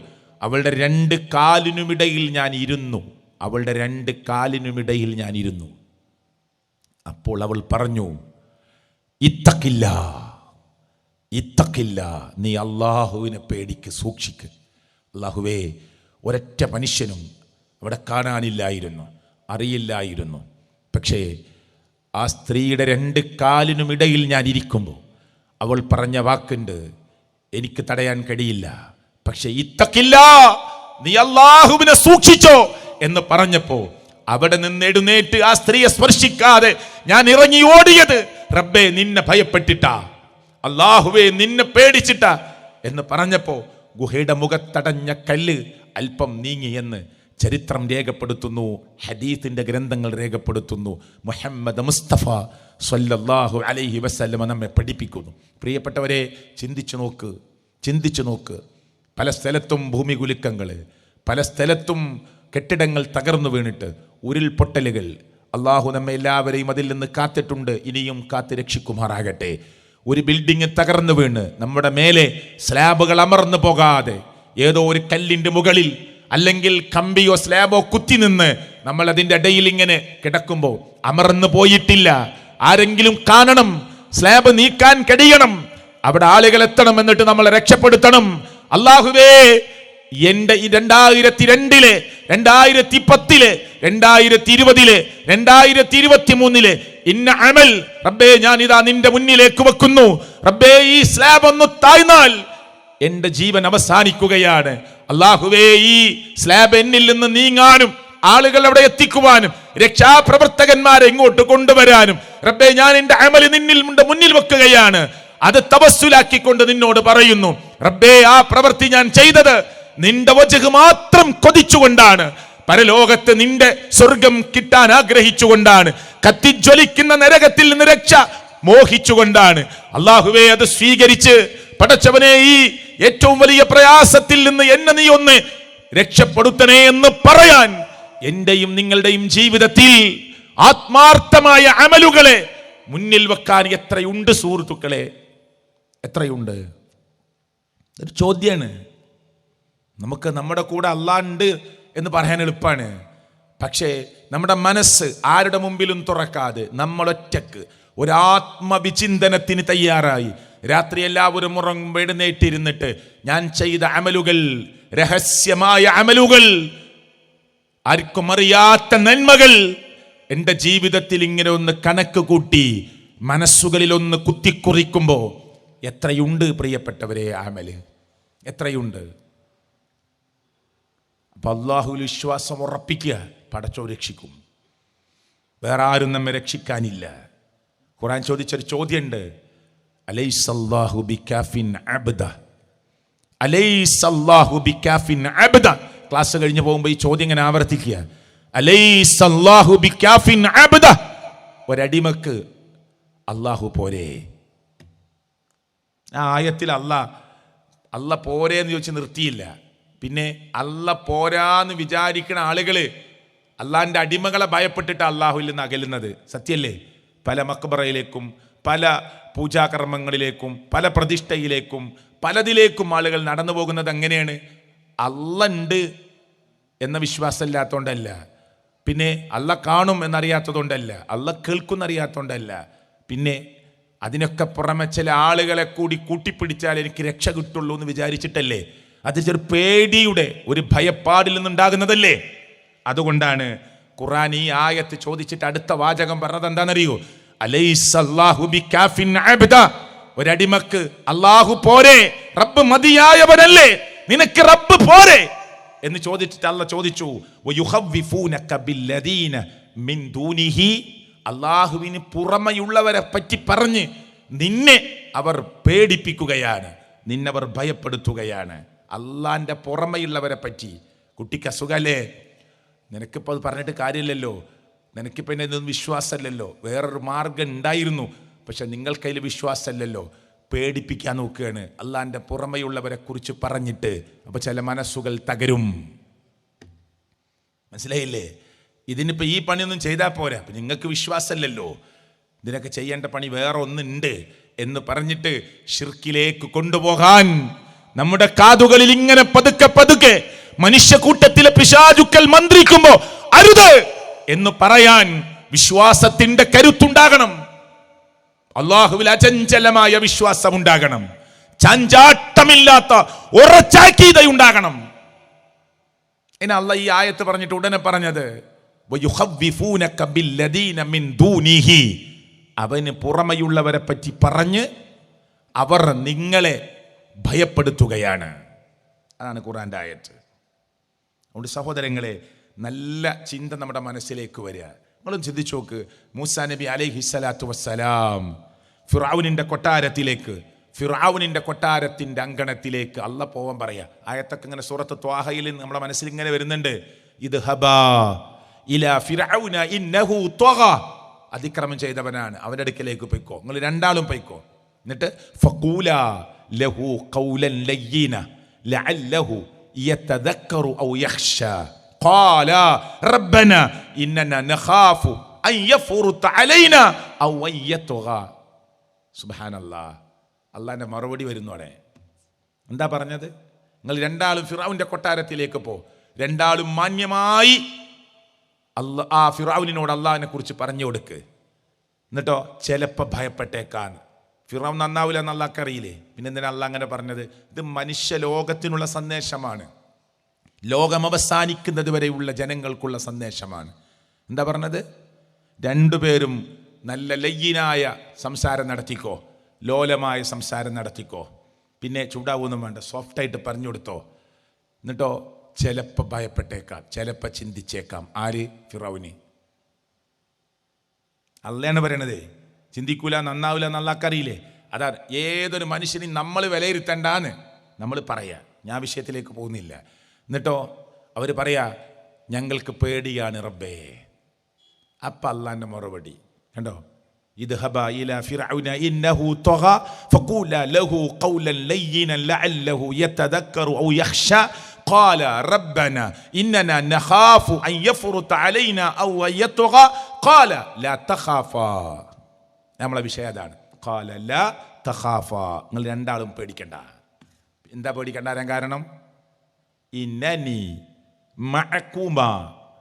അവളുടെ 2 കാലിനുമിടയിൽ ഞാൻ ഇരുന്നു. അപ്പോൾ അവൾ പറഞ്ഞു, ഇത്തക്കില്ല, നീ അള്ളാഹുവിനെ പേടിക്ക്, സൂക്ഷിക്ക്. അള്ളാഹുവേ, ഒരൊറ്റ മനുഷ്യനും അവിടെ കാണാനില്ലായിരുന്നു, അറിയില്ലായിരുന്നു. പക്ഷേ ആ സ്ത്രീയുടെ 2 കാലിനുമിടയിൽ ഞാൻ ഇരിക്കുമ്പോൾ അവൾ പറഞ്ഞ വാക്കുണ്ട്, എനിക്ക് തടയാൻ കഴിയില്ല. പക്ഷെ ഇത്തക്കില്ല, നീ അള്ളാഹുവിനെ സൂക്ഷിച്ചോ എന്ന് പറഞ്ഞപ്പോ അവിടെ നിന്ന് എഴുന്നേറ്റ് ആ സ്ത്രീയെ സ്പർശിക്കാതെ ഞാൻ ഇറങ്ങി ഓടിയത് റബ്ബേ നിന്നെ ഭയപ്പെട്ടിട്ടാ, അള്ളാഹുവേ നിന്നെ പേടിച്ചിട്ടാ എന്ന് പറഞ്ഞപ്പോ ഗുഹയുടെ മുഖത്തടഞ്ഞ കല്ല് അല്പം നീങ്ങിയെന്ന് ചരിത്രം രേഖപ്പെടുത്തുന്നു, ഹദീസിന്റെ ഗ്രന്ഥങ്ങൾ രേഖപ്പെടുത്തുന്നു. മുഹമ്മദ് മുസ്തഫ സ്വല്ലല്ലാഹു അലൈഹി വസല്ലം നമ്മെ പഠിപ്പിക്കുന്നു. പ്രിയപ്പെട്ടവരെ, ചിന്തിച്ചു നോക്ക്. പല സ്ഥലത്തും ഭൂമി കുലുക്കങ്ങൾ, പല സ്ഥലത്തും കെട്ടിടങ്ങൾ തകർന്നു വീണിട്ട് ഉരുൾപൊട്ടലുകൾ. അള്ളാഹു നമ്മെ എല്ലാവരെയും അതിൽ നിന്ന് കാത്തിട്ടുണ്ട്, ഇനിയും കാത്ത് രക്ഷിക്കുമാറാകട്ടെ. ഒരു ബിൽഡിങ് തകർന്നു വീണ് നമ്മുടെ മേലെ സ്ലാബുകൾ അമർന്നു പോകാതെ ഏതോ ഒരു കല്ലിൻ്റെ മുകളിൽ അല്ലെങ്കിൽ കമ്പിയോ സ്ലാബോ കുത്തി നിന്ന് നമ്മൾ അതിൻ്റെ ഇടയിൽ ഇങ്ങനെ കിടക്കുമ്പോൾ അമർന്നു പോയിട്ടില്ല. ആരെങ്കിലും കാണണം, സ്ലാബ് നീക്കാൻ കഴിയണം, അവിടെ ആളുകൾ എത്തണം, എന്നിട്ട് നമ്മളെ രക്ഷപ്പെടുത്തണം. അല്ലാഹുവേ, എന്റെ 2002 2010 2020 2023 ഇന്ന അമൽ റബ്ബേ ഞാൻ ഇതാ നിന്റെ മുന്നിലേക്ക് വെക്കുന്നു. റബ്ബേ, ഈ സ്ലാബ് ഒന്ന് താഴ്ന്നാൽ എന്റെ ജീവൻ അവസാനിക്കുകയാണ്. അല്ലാഹുവേ, ഈ സ്ലാബ് എന്നിൽ നിന്ന് നീങ്ങാനും ആളുകൾ അവിടെ എത്തിക്കുവാനും രക്ഷാപ്രവർത്തകന്മാരെ ഇങ്ങോട്ട് കൊണ്ടുവരാനും റബ്ബേ ഞാൻ എന്റെ അമൽ നിന്റെ മുന്നിൽ വെക്കുകയാണ്. അത് തവസ്സുലാക്കിക്കൊണ്ട് നിന്നോട് പറയുന്നു, റബ്ബേ, ആ പ്രവൃത്തി ഞാൻ ചെയ്തത് നിന്റെ വജ്ഹ് മാത്രം കൊതിച്ചുകൊണ്ടാണ്, പരലോകത്ത് നിന്റെ സ്വർഗം കിട്ടാൻ ആഗ്രഹിച്ചുകൊണ്ടാണ്, കത്തിജ്വലിക്കുന്ന നരകത്തിൽ നിന്ന് രക്ഷ മോഹിച്ചുകൊണ്ടാണ്. അല്ലാഹുവേ, അത് സ്വീകരിച്ച് പടച്ചവനെ, ഈ ഏറ്റവും വലിയ പ്രയാസത്തിൽ നിന്ന് എന്നെ നീ ഒന്ന് രക്ഷപ്പെടുത്തണേ എന്ന് പറയാൻ എന്റെയും നിങ്ങളുടെയും ജീവിതത്തിൽ ആത്മാർത്ഥമായ അമലുകളെ മുന്നിൽ വെക്കാൻ എത്രയുണ്ട് സുഹൃത്തുക്കളെ, എത്രയുണ്ട്. ഒരു ചോദ്യമാണ്. നമുക്ക് നമ്മുടെ കൂടെ അല്ലാഹ് ഉണ്ട് എന്ന് പറയാൻ എളുപ്പമാണ്. പക്ഷേ നമ്മുടെ മനസ്സ് ആരുടെ മുമ്പിലും തുറക്കാതെ നമ്മളൊറ്റക്ക് ഒരു ആത്മവിചിന്തനത്തിന് തയ്യാറായി രാത്രി എല്ലാവരും ഉറങ്ങുമ്പോൾ എഴുന്നേറ്റിരുന്നിട്ട് ഞാൻ ചെയ്ത അമലുകൾ, രഹസ്യമായ അമലുകൾ, ആർക്കും അറിയാത്ത നന്മകൾ എൻ്റെ ജീവിതത്തിൽ ഇങ്ങനെ ഒന്ന് കണക്ക് കൂട്ടി മനസ്സുകളിൽ ഒന്ന് കുത്തിക്കുറിക്കുമ്പോൾ എത്രയുണ്ട് പ്രിയപ്പെട്ടവരെ അമല്, എത്രയുണ്ട്. അപ്പൊ അല്ലാഹുവിൽ വിശ്വാസം ഉറപ്പിക്കുക, പടച്ചോ രക്ഷിക്കും. വേറെ ആരും നമ്മെ രക്ഷിക്കാനില്ല. ഖുർആൻ ചോദിച്ചൊരു ചോദ്യമുണ്ട്, അലൈസല്ലാഹു ബികാഫിൻ അബ്ദ, അലൈസല്ലാഹു ബികാഫിൻ അബ്ദ. ക്ലാസ് കഴിഞ്ഞ് പോകുമ്പോൾ ഈ ചോദ്യം ഇങ്ങനെ ആവർത്തിക്കുക, അലൈസല്ലാഹു ബികാഫിൻ അബ്ദ. ഒരടിമക്ക് അല്ലാഹു പോരെ? ആ ആയത്തിൽ അല്ല പോരേന്ന് ചോദിച്ച് നിർത്തിയില്ല. പിന്നെ അല്ല പോരാന്ന് വിചാരിക്കുന്ന ആളുകൾ അള്ളാഹിൻ്റെ അടിമകളെ ഭയപ്പെട്ടിട്ട് അള്ളാഹുവിൽ നിന്ന് അകലുന്നത്. സത്യല്ലേ? പല മക്ബറയിലേക്കും പല പൂജാകർമ്മങ്ങളിലേക്കും പല പ്രതിഷ്ഠയിലേക്കും പലതിലേക്കും ആളുകൾ നടന്നു പോകുന്നത് എങ്ങനെയാണ്? അല്ല ഉണ്ട് എന്ന വിശ്വാസമില്ലാത്തതുകൊണ്ടല്ല, പിന്നെ അല്ല കാണും എന്നറിയാത്തതുകൊണ്ടല്ല, അല്ല കേൾക്കുന്നറിയാത്തതുകൊണ്ടല്ല, പിന്നെ അതിനൊക്കെ പുറമെ ചില ആളുകളെ കൂടി കൂട്ടിപ്പിടിച്ചാൽ എനിക്ക് രക്ഷ കിട്ടുള്ളൂ എന്ന് വിചാരിച്ചിട്ടല്ലേ? അത് ചെറു പേടിയുടെ ഒരു ഭയപ്പാടിൽ നിന്നുണ്ടാകുന്നതല്ലേ? അതുകൊണ്ടാണ് ഖുർആൻ ഈ ആയത്ത് ചോദിച്ചിട്ട് അടുത്ത വാചകം പറഞ്ഞത് എന്താണെന്നറിയോ? അലൈസല്ലാഹു ബികാഫിൻ അബ്ദ, ഒരടിമക്ക് അല്ലാഹു പോരെ, റബ്ബ് മതിയായവനല്ലേ, നിനക്ക് റബ്ബ് പോരെ എന്ന് ചോദിച്ചിട്ട് അല്ല ചോദിച്ചു വയുഖവ്വിഫൂനക ബില്ലദീന മിൻ ദൂനിഹി, അല്ലാഹുവിന് പുറമെയുള്ളവരെ പറ്റി പറഞ്ഞ് നിന്നെ അവർ പേടിപ്പിക്കുകയാണ്, നിന്നവർ ഭയപ്പെടുത്തുകയാണ്. അള്ളാന്റെ പുറമെയുള്ളവരെ പറ്റി. കുട്ടിക്ക് അസുഖല്ലേ? നിനക്കിപ്പോൾ അത് പറഞ്ഞിട്ട് കാര്യമില്ലല്ലോ, നിനക്കിപ്പോൾ എന്നെ ഇതൊന്നും വിശ്വാസമല്ലല്ലോ, വേറൊരു മാർഗം ഉണ്ടായിരുന്നു, പക്ഷെ നിങ്ങൾക്കതിൽ വിശ്വാസമല്ലല്ലോ, പേടിപ്പിക്കാൻ നോക്കുകയാണ് അള്ളാന്റെ പുറമെയുള്ളവരെ കുറിച്ച് പറഞ്ഞിട്ട്. അപ്പോൾ ചില മനസ്സുകൾ തകരും. മനസ്സിലായില്ലേ? ഇതിനിപ്പോൾ ഈ പണിയൊന്നും ചെയ്താൽ പോരാ, അപ്പം നിങ്ങൾക്ക് വിശ്വാസമല്ലല്ലോ, ഇതിനൊക്കെ ചെയ്യേണ്ട പണി വേറെ ഒന്നുണ്ട് എന്ന് പറഞ്ഞിട്ട് ഷിർക്കിലേക്ക് കൊണ്ടുപോകാൻ നമ്മുടെ കാതുകളിൽ ഇങ്ങനെ പതുക്കെ പതുക്കെ മനുഷ്യക്കൂട്ടത്തിലെ പിശാചുക്കൾ മന്ത്രിക്കുമ്പോ അരുത് എന്ന് പറയാൻ വിശ്വാസത്തിന്റെ കരുത്തുണ്ടാകണം. അള്ളാഹുവിൽ അചഞ്ചലമായ വിശ്വാസം ഉണ്ടാകണം, ചാഞ്ചാട്ടമില്ലാത്ത ഉറച്ചാക്കീതയുണ്ടാകണം. ഇനി അള്ളാഹ് ഈ ആയത്ത് പറഞ്ഞിട്ട് ഉടനെ പറഞ്ഞത് വയുഖവ്വിഫൂനക ബില്ലദീന മിൻ ദൂനിഹി, അവന് പുറമെയുള്ളവരെ പറ്റി പറഞ്ഞ് അവർ നിങ്ങളെ ഭയപ്പെടുത്തുകയാണ്. അതാണ് ഖുർആന്റെ ആയത്ത്. അതുകൊണ്ട് സഹോദരങ്ങളെ, നല്ല ചിന്ത നമ്മുടെ മനസ്സിലേക്ക് വരിക. നിങ്ങളും ചിന്തിച്ചു നോക്ക്, മൂസാ നബി അലൈഹിസ്സലാത്തു വസ്സലാം ഫിർഔനിന്റെ കൊട്ടാരത്തിന്റെ അങ്കണത്തിലേക്ക് അല്ല പോവാൻ പറയാ. ആയത്തൊക്കെ ഇങ്ങനെ സൂറത്ത് ത്വാഹയിൽ നമ്മുടെ മനസ്സിൽ ഇങ്ങനെ വരുന്നുണ്ട്. ഇദ്ഹബാ ഇലാ ഫിർഔന ഇന്നഹു ത്വഗ, അതിക്രമം ചെയ്തവനാണ്, അവന്റെ അടുക്കലേക്ക് പൊയ്ക്കോ, നിങ്ങൾ രണ്ടാളും പൊയ്ക്കോ. എന്നിട്ട് ഫഖൂലാ ലഹു ഖൗലൻ ലയ്യിന ലഅല്ലഹു യതദക്കറു ഔ യഖ്ശാ ഖാലാ റബ്ബനാ ഇന്നനാ നഖാഫു അൻ യഫ്റുത അലൈനാ ഔ യത്ഗ. സുബ്ഹാനല്ലാഹ്, അള്ളാഹിന്റെ മറുപടി വരുന്നോടെ. എന്താ പറഞ്ഞത്? നിങ്ങൾ രണ്ടാളും ഫിർഔന്റെ കൊട്ടാരത്തിലേക്ക് പോ, രണ്ടാളും മാന്യമായി ആ ഫിർഔനിനോട് അള്ളാഹിനെ കുറിച്ച് പറഞ്ഞു കൊടുക്ക്. എന്നിട്ടോ ചിലപ്പോൾ ഭയപ്പെട്ടേക്കാൻ. ഫിർഔൻ നന്നാവില്ല എന്ന് അള്ളാഹ്ക്ക് അറിയില്ലേ? പിന്നെ എന്തിനാ അള്ളാഹ് അങ്ങനെ പറഞ്ഞത്? ഇത് മനുഷ്യ ലോകത്തിനുള്ള സന്ദേശമാണ്, ലോകം അവസാനിക്കുന്നത് വരെയുള്ള ജനങ്ങൾക്കുള്ള സന്ദേശമാണ്. എന്താ പറഞ്ഞത്? രണ്ടുപേരും നല്ല ലയ്യനായ സംസാരം നടത്തിക്കോ, ലോലമായ സംസാരം നടത്തിക്കോ, പിന്നെ ചൂടാവൊന്നും വേണ്ട, സോഫ്റ്റായിട്ട് പറഞ്ഞു കൊടുത്തോ. എന്നിട്ടോ ചിലപ്പോൾ ഭയപ്പെട്ടേക്കാം, ചിലപ്പോൾ ചിന്തിച്ചേക്കാം. ആര്? ഫിറൗന്. അള്ളയാണ് പറയണത്. ചിന്തിക്കൂല, നന്നാവില്ല എന്നല്ലാക്കറിയില്ലേ? അതാണ് ഏതൊരു മനുഷ്യനെയും നമ്മൾ വിലയിരുത്തേണ്ടാന്ന് നമ്മൾ പറയാ. ഞാൻ വിഷയത്തിലേക്ക് പോകുന്നില്ല. എന്നിട്ടോ അവർ പറയാ ഞങ്ങൾക്ക് പേടിയാണ് റബ്ബേ. അപ്പം അള്ളാന്റെ മറുപടി കണ്ടോ? ഇദ്ഹബാ ഇലാ ഫിർഔന ഇന്നഹു ത്വഗ ഫഖൂലാ ലഹു ഖൗലൻ ലയ്യിനൻ ലഅല്ലഹു യതദക്കറു ഔ യഖ്ശാ ഖാല റബ്ബനാ ഇന്നനാ നഖാഫു അൻ യഫ്റുത അലൈനാ ഔ യത്ഗ ഖാല ലാ തഖാഫാ. നമ്മളെ വിഷയം അതാണ്. ഖാല ലാ തഖാഫാ, നിങ്ങൾ രണ്ടാളും പേടിക്കണ്ട. എന്താ പേടിക്കണ്ട വരാൻ കാരണം? ഇന്നനി മഅകുമാ,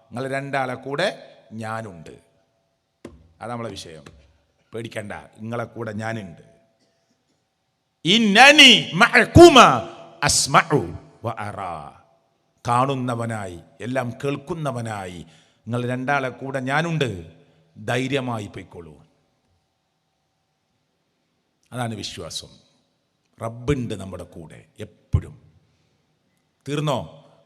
നിങ്ങൾ രണ്ടാളെ കൂടെ ഞാനുണ്ട്. അതാണ് നമ്മളെ വിഷയം. പേടിക്കണ്ട, നിങ്ങളെ കൂടെ ഞാനുണ്ട്. ഇന്നനി മഅകുമാ അസ്മഉ വ അറാ, കാണുന്നവനായി എല്ലാം കേൾക്കുന്നവനായി നിങ്ങൾ രണ്ടാളെ കൂടെ ഞാനുണ്ട്, ധൈര്യമായി പൊയ്ക്കോളൂ. അതാണ് വിശ്വാസം. റബ്ബുണ്ട് നമ്മുടെ കൂടെ എപ്പോഴും. തീർന്നോ?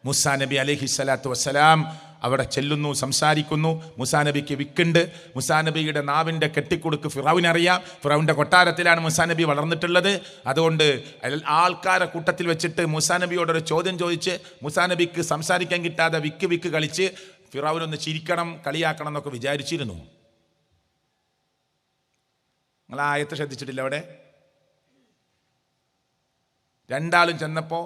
മൂസാ നബി അലൈഹിസ്സലാത്തു വസ്സലാം അവിടെ ചെല്ലുന്നു, സംസാരിക്കുന്നു. മൂസാ നബിക്ക് വിക്കുണ്ട്. മൂസാ നബിയുടെ നാവിൻ്റെ കെട്ടിക്കൊടുക്ക് ഫിറൗനറിയാം. ഫിറൗൻ്റെ കൊട്ടാരത്തിലാണ് മൂസാ നബി വളർന്നിട്ടുള്ളത്. അതുകൊണ്ട് ആൾക്കാരെ കൂട്ടത്തിൽ വെച്ചിട്ട് മൂസാ നബിയോടൊരു ചോദ്യം ചോദിച്ച് മൂസാ നബിക്ക് സംസാരിക്കാൻ കിട്ടാതെ വിക്ക് കളിച്ച് ഫിറൗനൊന്ന് ചിരിക്കണം, കളിയാക്കണം എന്നൊക്കെ വിചാരിച്ചിരുന്നു. നിങ്ങൾ ആയത്ത് ശ്രദ്ധിച്ചിട്ടില്ല? അവിടെ രണ്ടാളും ചെന്നപ്പോൾ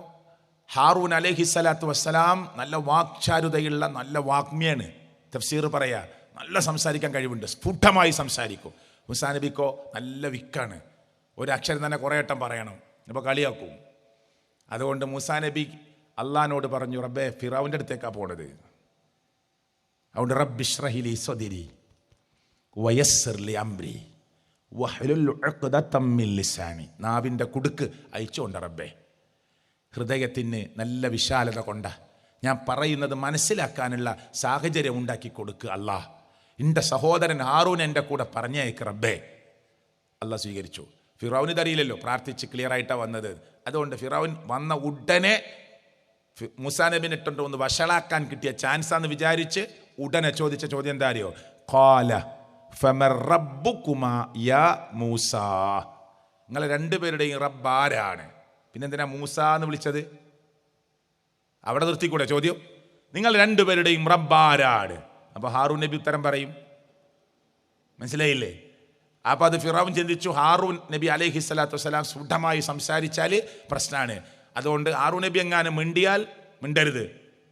ഹാറൂൻ അലൈഹിസ്സലാത്തു വസ്സലാം നല്ല വാക്ചാരുതയുള്ള നല്ല വാഗ്മിയാണ്. തഫ്സീർ പറയാ നല്ല സംസാരിക്കാൻ കഴിവുണ്ട്, സ്ഫുടമായി സംസാരിക്കും. മൂസാ നബിക്കോ നല്ല വിക്കാണ്, ഒരു അക്ഷരം തന്നെ കുറേ വട്ടം പറയണം, ഇപ്പോൾ കളിയാക്കും. അതുകൊണ്ട് മൂസാ നബി അള്ളാഹിനോട് പറഞ്ഞു, റബ്ബേ ഫിറൗൻ്റെ അടുത്തേക്കാണ് പോണത്. അതുകൊണ്ട് റബ്ബി ഇശ്റഹ് ലി സദ്രി വയസ്സിർ ലി അംരി വഹ്ലുൽ ഉഖ്ദതം മിൻ ലിസാനി. നാവിൻ്റെ കുടുക്ക് അയച്ചുകൊണ്ട് റബ്ബേ, ഹൃദയത്തിന് നല്ല വിശാലത കൊണ്ട ഞാൻ പറയുന്നത് മനസ്സിലാക്കാനുള്ള സാഹചര്യം ഉണ്ടാക്കി കൊടുക്കുക അല്ലാ. എൻ്റെ സഹോദരൻ ഹാറൂൻ എൻ്റെ കൂടെ പറഞ്ഞയക്ക് റബ്ബേ. അല്ലാഹ് സ്വീകരിച്ചു. ഫിറൗന് അറിയില്ലല്ലോ, പ്രാർത്ഥിച്ച് ക്ലിയർ ആയിട്ടാണ് വന്നത്. അതുകൊണ്ട് ഫിറൗൻ വന്ന ഉടനെ മൂസാ നബിനെ ഇട്ടുകൊണ്ട് ഒന്ന് വഷളാക്കാൻ കിട്ടിയ ചാൻസാന്ന് വിചാരിച്ച് ഉടനെ ചോദിച്ച ചോദ്യം എന്താ അറിയോ? ഖാല ഫമർ റബ്ബുകുമാ യാ മൂസാ. നിങ്ങളെ രണ്ടുപേരുടെയും റബ്ബ് ആരാണ്? പിന്നെന്തിനാ മൂസ എന്ന് വിളിച്ചത്? അവിടെ നിർത്തിക്കൂടെ ചോദ്യം? നിങ്ങൾ രണ്ടുപേരുടെയും റബ്ബ് ആരാണ്? അപ്പോൾ ഹാറൂൻ നബി ഉത്തരം പറയും. മനസ്സിലായില്ലേ? അപ്പോൾ അത് ഫിറൗൻ ചിന്തിച്ചു, ഹാറൂൻ നബി അലൈഹി സ്വലാത്തു വസ്സലാം സ്ഫുടമായി സംസാരിച്ചാൽ പ്രശ്നമാണ്. അതുകൊണ്ട് ഹാറൂൻ നബി എങ്ങാനും മിണ്ടിയാൽ മിണ്ടരുത്,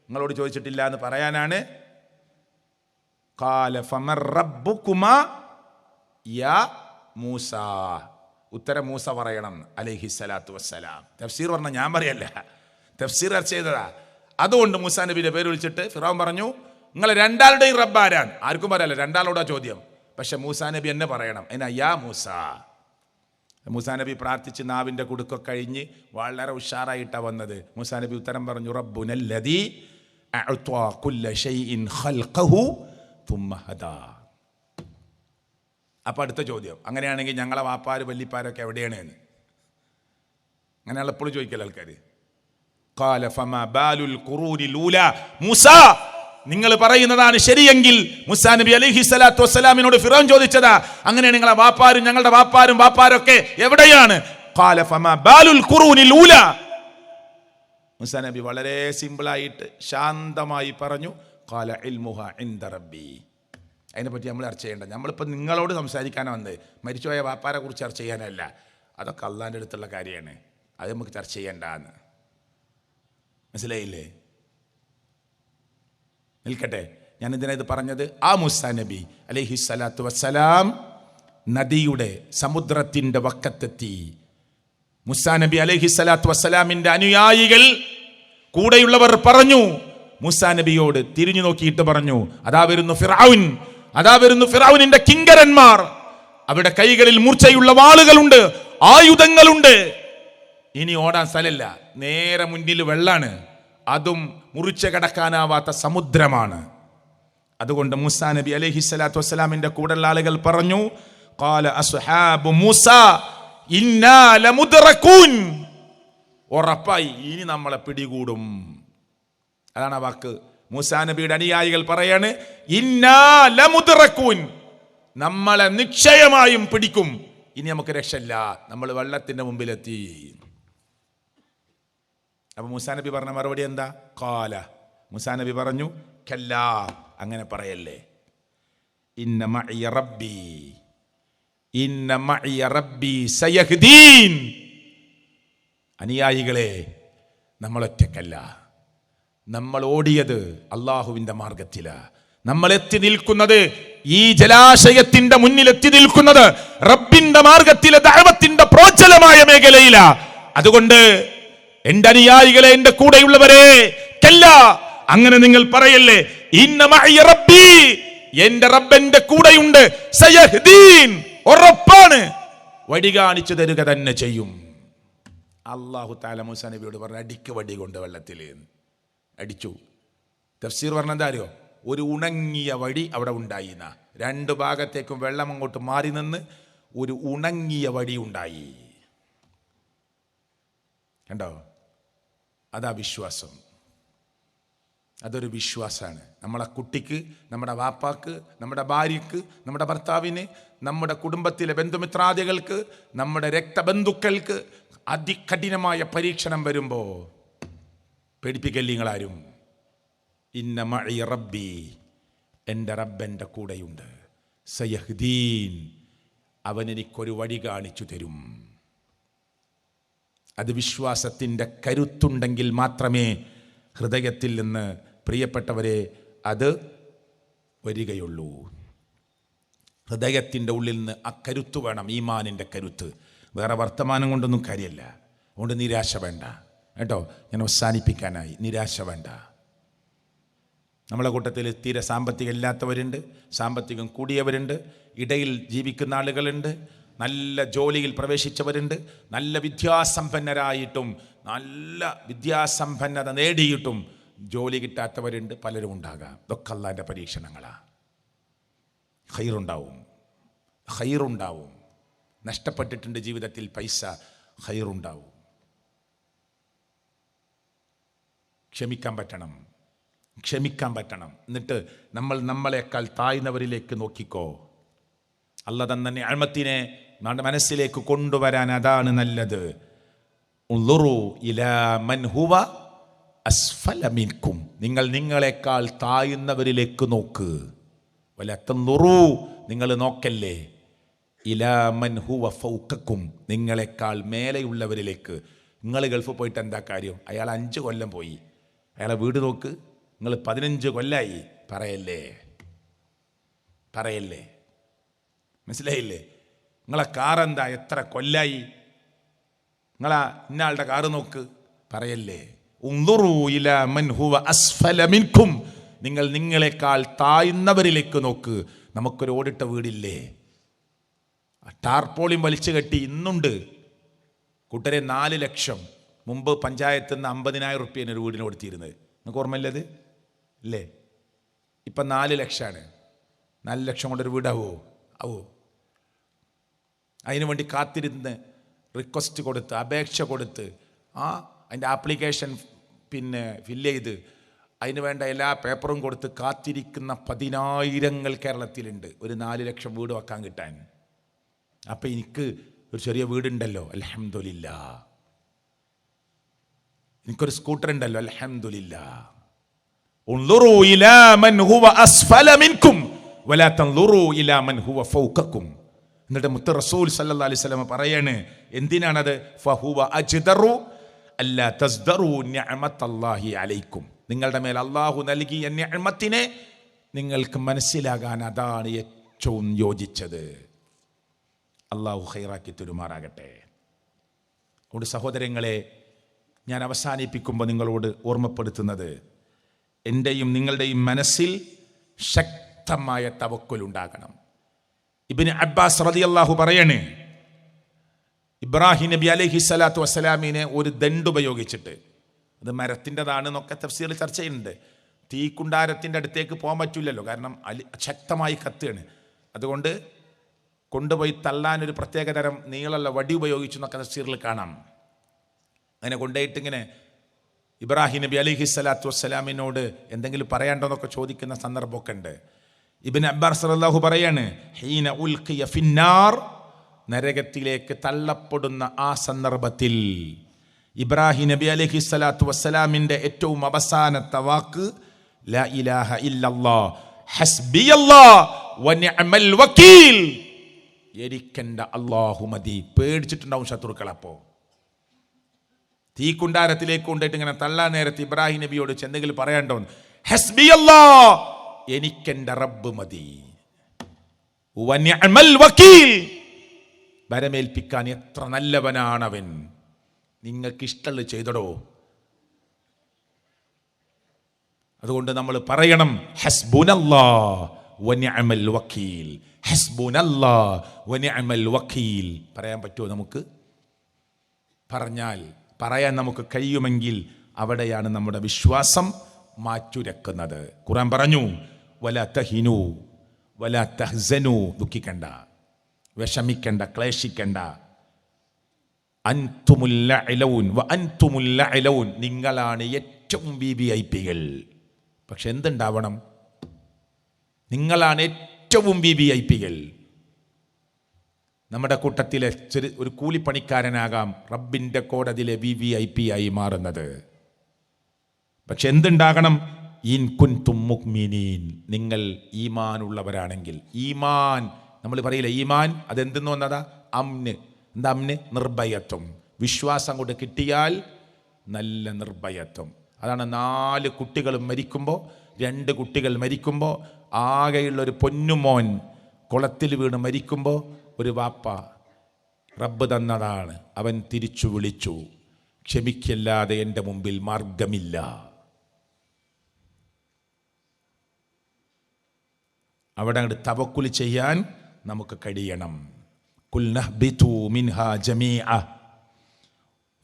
നിങ്ങളോട് ചോദിച്ചിട്ടില്ല എന്ന് പറയാനാണ്. ഖാല ഫമർ റബ്ബുകുമാ യാ മൂസ. ഉത്തരം മൂസ പറയണം അലൈഹി സ്വലാത്തു വസ്സലാം. തഫ്സീർ പറഞ്ഞ ഞാൻ പറയല്ല, തഫ്സീർ ചെയ്തതാ. അതുകൊണ്ട് മൂസാ നബിയുടെ പേര് വിളിച്ചിട്ട് ഫിറൗൻ പറഞ്ഞു, നിങ്ങൾ രണ്ടാളുടെയും റബ്ബ് ആരാണ്? ആർക്കും പറയല്ല, രണ്ടാളോടാ ചോദ്യം. പക്ഷെ മൂസാ നബി എന്നെ പറയണം, എന്നാ യാ മൂസ. മൂസാ നബി പ്രാർത്ഥിച്ച് നാവിൻ്റെ കുടുക്കൊക്കെ കഴിഞ്ഞ് വളരെ ഉഷാറായിട്ടാണ് വന്നത്. മൂസാ നബി ഉത്തരം പറഞ്ഞു, റബ്ബുനല്ലദീ അഅ്താ കുല്ല ശൈഇൻ ഖൽഖഹു തുമ്മ ഹദാ. അപ്പം അടുത്ത ചോദ്യം, അങ്ങനെയാണെങ്കിൽ ഞങ്ങളെ വാപ്പാര് വല്ലിപ്പാരൊക്കെ എവിടെയാണ് എന്ന് അങ്ങനെയുള്ള എപ്പോഴും ചോദിക്കല്ലോ ആൾക്കാർ. ഖാല ഫമാ ബാലുൽ ഖുറൂനിൽ ഊലാ. മൂസ, നിങ്ങൾ പറയുന്നതാണ് ശരിയെങ്കിൽ മൂസാ നബി അലൈഹി സ്വലാത്തു വസ്സലാമിനോട് ഫിറൗൻ ചോദിച്ചതാ, അങ്ങനെയാണ് നിങ്ങളെ വാപ്പാരും ഞങ്ങളുടെ വാപ്പാരൊക്കെ എവിടെയാണ്? ഖാല ഫമാ ബാലുൽ ഖുറൂനിൽ ഊലാ. മൂസാ നബി വളരെ സിമ്പിളായിട്ട് ശാന്തമായി പറഞ്ഞു, ഖാല ഇൽമുഹാ ഇൻദ റബ്ബി. അതിനെപ്പറ്റി നമ്മൾ ചർച്ച ചെയ്യേണ്ട. നമ്മളിപ്പോൾ നിങ്ങളോട് സംസാരിക്കാനാണ് വന്നത്, മരിച്ചുപോയ വാപ്പാരെ കുറിച്ച് ചർച്ച ചെയ്യാനല്ല. അതൊക്കെ അള്ളാൻ്റെ അടുത്തുള്ള കാര്യമാണ്, അത് നമുക്ക് ചർച്ച ചെയ്യേണ്ടെന്ന്. മനസ്സിലായില്ലേ? നിൽക്കട്ടെ, ഞാൻ എന്തിനാ ഇത് പറഞ്ഞത്? ആ മൂസാ നബി അലൈഹി സ്വലാത്തു വസ്സലാം നദിയുടെ സമുദ്രത്തിൻ്റെ വക്കത്തെത്തി. മൂസാ നബി അലൈഹി സ്വലാത്തു വസ്സലാമിൻ്റെ അനുയായികൾ കൂടെയുള്ളവർ പറഞ്ഞു, മൂസാ നബിയോട് തിരിഞ്ഞു നോക്കിയിട്ട് പറഞ്ഞു, അതാ വരുന്നു ഫിറഔൻ, അതാ വരുന്നു ഫിറഔനിന്റെ കിങ്കരന്മാർ. അവിടെ കൈകളിൽ മൂർച്ചയുള്ള വാളുകളുണ്ട്, ആയുധങ്ങളുണ്ട്. ഇനി ഓടാൻ സ്ഥലമില്ല, നേരെ മുന്നിൽ വെള്ളാണ്, അതും മുറിച്ച് കടക്കാനാവാത്ത സമുദ്രമാണ്. അതുകൊണ്ട് മൂസാ നബി അലൈഹി സ്വലാത്തു വസ്സലാമിന്റെ കൂടെയുള്ള ആളുകൾ പറഞ്ഞു, ഖാല അസ്ഹാബു മൂസാ ഇന്നാ ലമുദ്റകൂൻ. ഉറപ്പായി ഇനി നമ്മളെ പിടികൂടും. അതാണ് ആ വാക്ക്. മൂസാ നബിയുടെ അനുയായികൾ പറയാണ്, ഇന്നാ ലമുദ്റകൂൻ, നമ്മളെ നിശ്ചയമായും പിടിക്കും, ഇനി നമുക്ക് രക്ഷയില്ല, നമ്മൾ വെള്ളത്തിന്റെ മുമ്പിലെത്തി. അപ്പൊ മൂസാ നബി പറഞ്ഞ മറുപടി എന്താ? ഖാല, മൂസാ നബി പറഞ്ഞു, കല്ലാ, അങ്ങനെ പറയല്ലേ, ഇന്ന മഇയ റബ്ബി, ഇന്ന മഇയ റബ്ബി സയഹ്ദീൻ. അനുയായികളെ, നമ്മൾ ഒറ്റക്കല്ല, നമ്മൾ ഓടിയത് അള്ളാഹുവിന്റെ മാർഗത്തിലാ. നമ്മൾ എത്തി നിൽക്കുന്നത്, ഈ ജലാശയത്തിന്റെ മുന്നിൽ എത്തി നിൽക്കുന്നത് റബ്ബിന്റെ മാർഗത്തിലെ ദഅവത്തിന്റെ പ്രോജ്വലമായ മേഖലയിലാ. അതുകൊണ്ട് എന്റെ അനുയായികളെ, എന്റെ കൂടെയുള്ളവരെ, കല്ല, അങ്ങനെ നിങ്ങൾ പറയല്ലേ, ഇന്ന മഇയ റബ്ബി, എന്റെ റബ്ബ് എന്റെ കൂടെയുണ്ട്, സയഹ്ദീൻ, ഉറപ്പാണ്, വഴി കാണിച്ചു തരുക തന്നെ ചെയ്യും. അല്ലാഹു തആല മൂസാ നബിയോട് പറഞ്ഞു, അടിക്ക് വടി കൊണ്ട് വെള്ളത്തിൽ. അടിച്ചു. തഫ്സീർ പറഞ്ഞെന്താ അറിയോ? ഒരു ഉണങ്ങിയ വടി അവിടെ ഉണ്ടായി. രണ്ടു ഭാഗത്തേക്കും വെള്ളം അങ്ങോട്ട് മാറി നിന്ന് ഒരു ഉണങ്ങിയ വടി ഉണ്ടായി. കണ്ടോ? അതാ വിശ്വാസം. അതൊരു വിശ്വാസമാണ്. നമ്മളെ കുട്ടിക്ക്, നമ്മുടെ വാപ്പാക്ക്, നമ്മുടെ ഭാര്യക്ക്, നമ്മുടെ ഭർത്താവിന്, നമ്മുടെ കുടുംബത്തിലെ ബന്ധുമിത്രാദികൾക്ക്, നമ്മുടെ രക്തബന്ധുക്കൾക്ക് അതികഠിനമായ പരീക്ഷണം വരുമ്പോൾ പേടിപ്പിക്കല്ലിങ്ങളാരും. ഇന്ന മഇയ റബ്ബി, എൻ്റെ റബ്ബൻ്റെ കൂടെയുണ്ട്, സയഹ്ദീൻ, അവൻ എനിക്കൊരു വഴി കാണിച്ചു തരും. അത് വിശ്വാസത്തിൻ്റെ കരുത്തുണ്ടെങ്കിൽ മാത്രമേ ഹൃദയത്തിൽ നിന്ന് പ്രിയപ്പെട്ടവരെ അത് വരികയുള്ളൂ. ഹൃദയത്തിൻ്റെ ഉള്ളിൽ നിന്ന് ആ കരുത്ത് വേണം, ഈമാനിൻ്റെ കരുത്ത്. വേറെ വർത്തമാനം കൊണ്ടൊന്നും കാര്യമില്ല. അതുകൊണ്ട് നിരാശ വേണ്ട കേട്ടോ. ഞാൻ അവസാനിപ്പിക്കാനായി. നിരാശ വേണ്ട. നമ്മളെ കൂട്ടത്തിൽ തീരെ സാമ്പത്തികം ഇല്ലാത്തവരുണ്ട്, സാമ്പത്തികം കൂടിയവരുണ്ട്, ഇടയിൽ ജീവിക്കുന്ന ആളുകളുണ്ട്, നല്ല ജോലിയിൽ പ്രവേശിച്ചവരുണ്ട്, നല്ല വിദ്യാസമ്പന്നരായിട്ടും നല്ല വിദ്യാസമ്പന്നത നേടിയിട്ടും ജോലി കിട്ടാത്തവരുണ്ട്. പലരും ഉണ്ടാകാം. ഇതൊക്കെ അള്ളാൻ്റെ പരീക്ഷണങ്ങളാണ്. ഖൈറുണ്ടാവും. നഷ്ടപ്പെട്ടിട്ടുണ്ട് ജീവിതത്തിൽ പൈസ, ഖൈറുണ്ടാവും. ക്ഷമിക്കാൻ പറ്റണം. എന്നിട്ട് നമ്മളെക്കാൾ താഴ്ന്നവരിലേക്ക് നോക്കിക്കോ. അല്ലാഹ് തന്ന നിഅമത്തിനെ മനസ്സിലേക്ക് കൊണ്ടുവരാൻ അതാണ് നല്ലത്. ഉൻളുറു ഇലാ മൻ ഹുവ അസ്ഫല മിൻകും, നിങ്ങളെക്കാൾ താഴ്ന്നവരിലേക്ക് നോക്ക്. വല തൻളുറു, നിങ്ങൾ നോക്കല്ലേ, ഇലാ മൻ ഹുവ ഫൗകക്കും, നിങ്ങളെക്കാൾ മേലെയുള്ളവരിലേക്ക്. നിങ്ങൾ ഗൾഫിൽ പോയിട്ട് എന്താ കാര്യം? അയാൾ 5 കൊല്ലം പോയി, അയാളെ വീട് നോക്ക്. നിങ്ങൾ 15 കൊല്ലായി. പറയല്ലേ, മനസ്സിലായില്ലേ? നിങ്ങളെ കാറെന്താ, എത്ര കൊല്ലായി? നിങ്ങളാ ഇന്നയാളുടെ കാറ് നോക്ക്. പറയല്ലേ. ഉൻദുറു ഇലാ മൻ ഹുവ അസ്ഫല മിൻകും, നിങ്ങളെക്കാൾ താഴ്ന്നവരിലേക്ക് നോക്ക്. നമുക്കൊരു ഓടിട്ട വീടില്ലേ, ടാർപോളിയും വലിച്ചു കെട്ടി ഇന്നുണ്ട്. കൂട്ടരെ 4 ലക്ഷം മുമ്പ് പഞ്ചായത്തിൽ നിന്ന് 50,000 റുപ്യേന് ഒരു വീടിന് കൊടുത്തിരുന്നത്. നിങ്ങൾക്ക് ഓർമ്മയില്ലത് ഇല്ലേ? ഇപ്പം 4 ലക്ഷമാണ്. 4 ലക്ഷം കൊണ്ടൊരു വീടാവോ? അതിനു വേണ്ടി കാത്തിരുന്ന് റിക്വസ്റ്റ് കൊടുത്ത്, അപേക്ഷ കൊടുത്ത്, അതിൻ്റെ ആപ്ലിക്കേഷൻ ഫില്ല് ചെയ്ത് അതിന് വേണ്ട എല്ലാ പേപ്പറും കൊടുത്ത് കാത്തിരിക്കുന്ന 10,000 കേരളത്തിലുണ്ട് ഒരു 4 ലക്ഷം വീട് വെക്കാൻ കിട്ടാൻ. അപ്പം എനിക്ക് ഒരു ചെറിയ വീടുണ്ടല്ലോ, അൽഹംദുലില്ലാ. എനിക്കൊരു സ്കൂട്ടർ ഉണ്ടല്ലോ, അൽഹംദുലില്ലാ. ഉൻളുറു ഇലാ മൻ ഹുവ അസ്ഫല മിൻകും വലാ തൻളുറു ഇലാ മൻ ഹുവ ഫൗകക്കും. എന്നിട്ട് മുത്ത് റസൂൽ സല്ലല്ലാഹു അലൈഹി വസല്ലം പറയാണ്, എന്തിനാണത്? ഫഹുവ അജ്ദറു അല്ലാ തസ്ദറു നിഅമത്തല്ലാഹി അലൈക്കും, നിങ്ങളുടെ മേൽ അള്ളാഹു നൽകിയ നിഅമത്തിനെ നിങ്ങൾക്ക് മനസ്സിലാകാൻ അതാണ് ഏറ്റവും യോജിച്ചത്. അള്ളാഹു ഖൈറാക്കി തരുമാറാകട്ടെ. അതുകൊണ്ട് സഹോദരങ്ങളെ, ഞാൻ അവസാനിപ്പിക്കുമ്പോൾ നിങ്ങളോട് ഓർമ്മപ്പെടുത്തുന്നത്, എൻ്റെയും നിങ്ങളുടെയും മനസ്സിൽ ശക്തമായ തവക്കുൽ ഉണ്ടാകണം. ഇബ്നു അബ്ബാസ് റളിയല്ലാഹു പറയാണ്, ഇബ്രാഹിം നബി അലൈഹി സ്വലാത്തു വസ്സലാമിനെ ഒരു ദണ്ട് ഉപയോഗിച്ചിട്ട്, അത് മരത്തിൻ്റെതാണ് എന്നൊക്കെ തഫ്സീറിൽ ചർച്ച ചെയ്യുന്നുണ്ട്. തീക്കുണ്ടാരത്തിൻ്റെ അടുത്തേക്ക് പോകാൻ പറ്റില്ലല്ലോ, കാരണം ശക്തമായി കത്തുകയാണ്. അതുകൊണ്ട് കൊണ്ടുപോയി തള്ളാനൊരു പ്രത്യേകതരം നീളമുള്ള വടി ഉപയോഗിച്ചു എന്നൊക്കെ തഫ്സീറിൽ കാണാം. അങ്ങനെ കൊണ്ടുപോയിട്ട് ഇങ്ങനെ ഇബ്രാഹിം നബി അലൈഹി സ്വലാത്തു വസ്സലാമിനോട് എന്തെങ്കിലും പറയാണ്ടോ എന്നൊക്കെ ചോദിക്കുന്ന സന്ദർഭമൊക്കെ ഉണ്ട്. ഇബ്നു അബ്ബാസ് റളിയല്ലാഹു പറയാണ്, ഹീന ഉൽഖിയ ഫിന്നാർ, നരകത്തിലേക്ക് തള്ളപ്പെടുന്ന ആ സന്ദർഭത്തിൽ ഇബ്രാഹിം നബി അലൈഹി സ്വലാത്തു വസ്സലാമിൻ്റെ ഏറ്റവും അവസാനത്തെ വാക്ക് ലാ ഇലാഹ ഇല്ലല്ലാഹ് ഹസ്ബിയല്ലാഹ് വനിഅമൽ വക്കീൽ, എനിക്കെൻ്റെ അല്ലാഹു മതി. പേടിച്ചിട്ടുണ്ടാവും ശത്രുക്കൾ. അപ്പോൾ തീക്കുണ്ടാരത്തിലേക്ക് കൊണ്ടിട്ട് ഇങ്ങനെ തള്ളാൻ നേരത്ത് ഇബ്രാഹിം നബിയോട് എന്തെങ്കിലും പറയാണ്ടോ? ഹസ്ബിയല്ലാഹ്, എനിക്കെൻ്റെ റബ്ബ് മതി. വനിഅമൽ വക്കീൽ, വരമേൽപ്പിക്കാൻ എത്ര നല്ലവനാണവൻ. നിങ്ങൾക്ക് ഇഷ്ടമുള്ളത് ചെയ്തടോ. അതുകൊണ്ട് നമ്മൾ പറയണം, ഹസ്ബുനല്ലാഹ് വനിഅമൽ വക്കീൽ, ഹസ്ബുനല്ലാഹ് വനിഅമൽ വക്കീൽ. പറയാൻ പറ്റുമോ നമുക്ക്? പറയാൻ നമുക്ക് കഴിയുമെങ്കിൽ അവിടെയാണ് നമ്മുടെ വിശ്വാസം മാറ്റുരക്കുന്നത്. ഖുർആൻ പറഞ്ഞു, വലാ തഹിനു വലാ തഹ്സനു, ദുഃഖിക്കണ്ട, വിഷമിക്കണ്ട, ക്ലേശിക്കണ്ട. അൻതുമുൽ അഅലൗൻ വ അൻതുമുൽ അഅലൗൻ, നിങ്ങളാണ് ഏറ്റവും വിവിഐപികൾ. പക്ഷെ എന്തുണ്ടാവണം? നിങ്ങളാണ് ഏറ്റവും വിവിഐപികൾ. നമ്മുടെ കൂട്ടത്തിലെ ഒരു കൂലിപ്പണിക്കാരനാകാം റബ്ബിൻ്റെ കോടതിയിലെ വിവിഐപി ആയി മാറുന്നത്. പക്ഷെ എന്തുണ്ടാകണം? ഇൻ കുൻതും മുഅ്മിനീൻ, നിങ്ങൾ ഈമാൻ ഉള്ളവരാണെങ്കിൽ. ഈമാൻ നമ്മൾ പറയില്ല, ഈമാൻ അതെന്തെന്ന് വന്നതാ? അമ്ന്. എന്താ അമ്ന്? നിർഭയത്വം. വിശ്വാസം അങ്ങോട്ട് കിട്ടിയാൽ നല്ല നിർഭയത്വം. അതാണ് 4 കുട്ടികൾ മരിക്കുമ്പോൾ, 2 കുട്ടികൾ മരിക്കുമ്പോൾ, ആകെയുള്ളൊരു പൊന്നുമോൻ കുളത്തിൽ വീണ് മരിക്കുമ്പോൾ ഒരു വാപ്പ റബ്ബ് തന്നതാണ്, അവൻ തിരിച്ചു വിളിച്ചു, ക്ഷമിക്കല്ലാതെ എൻ്റെ മുമ്പിൽ മാർഗമില്ല. അവിടെ അങ്ങോട്ട് തവക്കുൽ ചെയ്യാൻ നമുക്ക് കഴിയണം. ഖുൽ നഹ്ബിതു മിൻഹാ ജമീഅ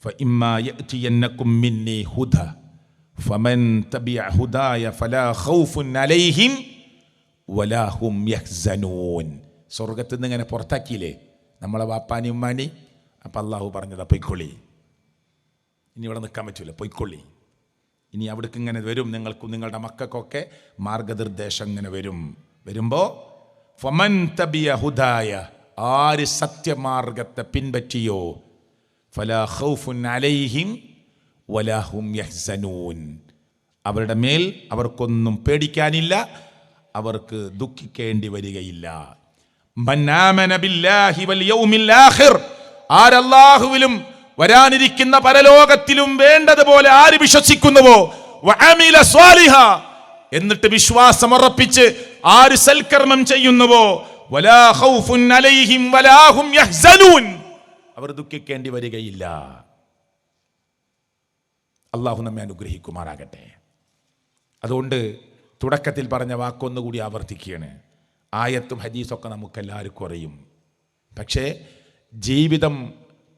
ഫഇമ്മാ യഅതിയന്നകും മിന്നി ഹുദ ഫമൻ തബിഅ ഹുദായ ഫലാ ഖൗഫുൻ അലൈഹിം വലാ ഹും യഹ്സനൂൻ. സ്വർഗത്തിൽ നിന്ന് ഇങ്ങനെ പുറത്താക്കിയില്ലേ നമ്മളെ വാപ്പാനി ഉമ്മാനി. അപ്പം അള്ളാഹു പറഞ്ഞതാ പൊയ്ക്കൊള്ളി, ഇനി ഇവിടെ നിൽക്കാൻ പറ്റില്ല, പൊയ്ക്കൊള്ളി. ഇനി അവിടേക്ക് ഇങ്ങനെ വരും, നിങ്ങൾക്കും നിങ്ങളുടെ മക്കൾക്കൊക്കെ മാർഗനിർദ്ദേശം ഇങ്ങനെ വരുമ്പോൾ ഫമൻ തബിയ ഹുദായ, ആര് സത്യമാർഗത്തെ പിൻപറ്റിയോ, ഫലാ ഖൗഫുൻ അലൈഹിം വലാ ഹും യഹ്സനൂൻ, അവരുടെ മേൽ അവർക്കൊന്നും പേടിക്കാനില്ല, അവർക്ക് ദുഃഖിക്കേണ്ടി വരികയില്ല. മൻ ആമന ബില്ലാഹി വൽ യൗമിൽ ആഖിർ, ആര് അല്ലാഹുവിലും വരാനിരിക്കുന്ന പരലോകത്തിലും വേണ്ടതുപോലെ ആര് വിശ്വസിക്കുന്നുവോ, വഅമില സ്വാലിഹ, എന്നിട്ട് വിശ്വാസം ഉറപ്പിച്ച് ആര് സൽക്കർമ്മം ചെയ്യുന്നുവോ, വലാ ഖൗഫുൻ അലൈഹിം വലാ ഹും യഹ്സനൂൻ, അവർ ദുഃഖിക്കേണ്ടി വരികയില്ല. അല്ലാഹു നമ്മെ അനുഗ്രഹിക്കുമാറാകട്ടെ. അതുകൊണ്ട് തുടക്കത്തിൽ പറഞ്ഞ വാക്കൊന്നുകൂടി ആവർത്തിക്കുകയാണ്. ആയത്തും ഹദീസൊക്കെ നമുക്കെല്ലാവർക്കും അറിയും. പക്ഷേ ജീവിതം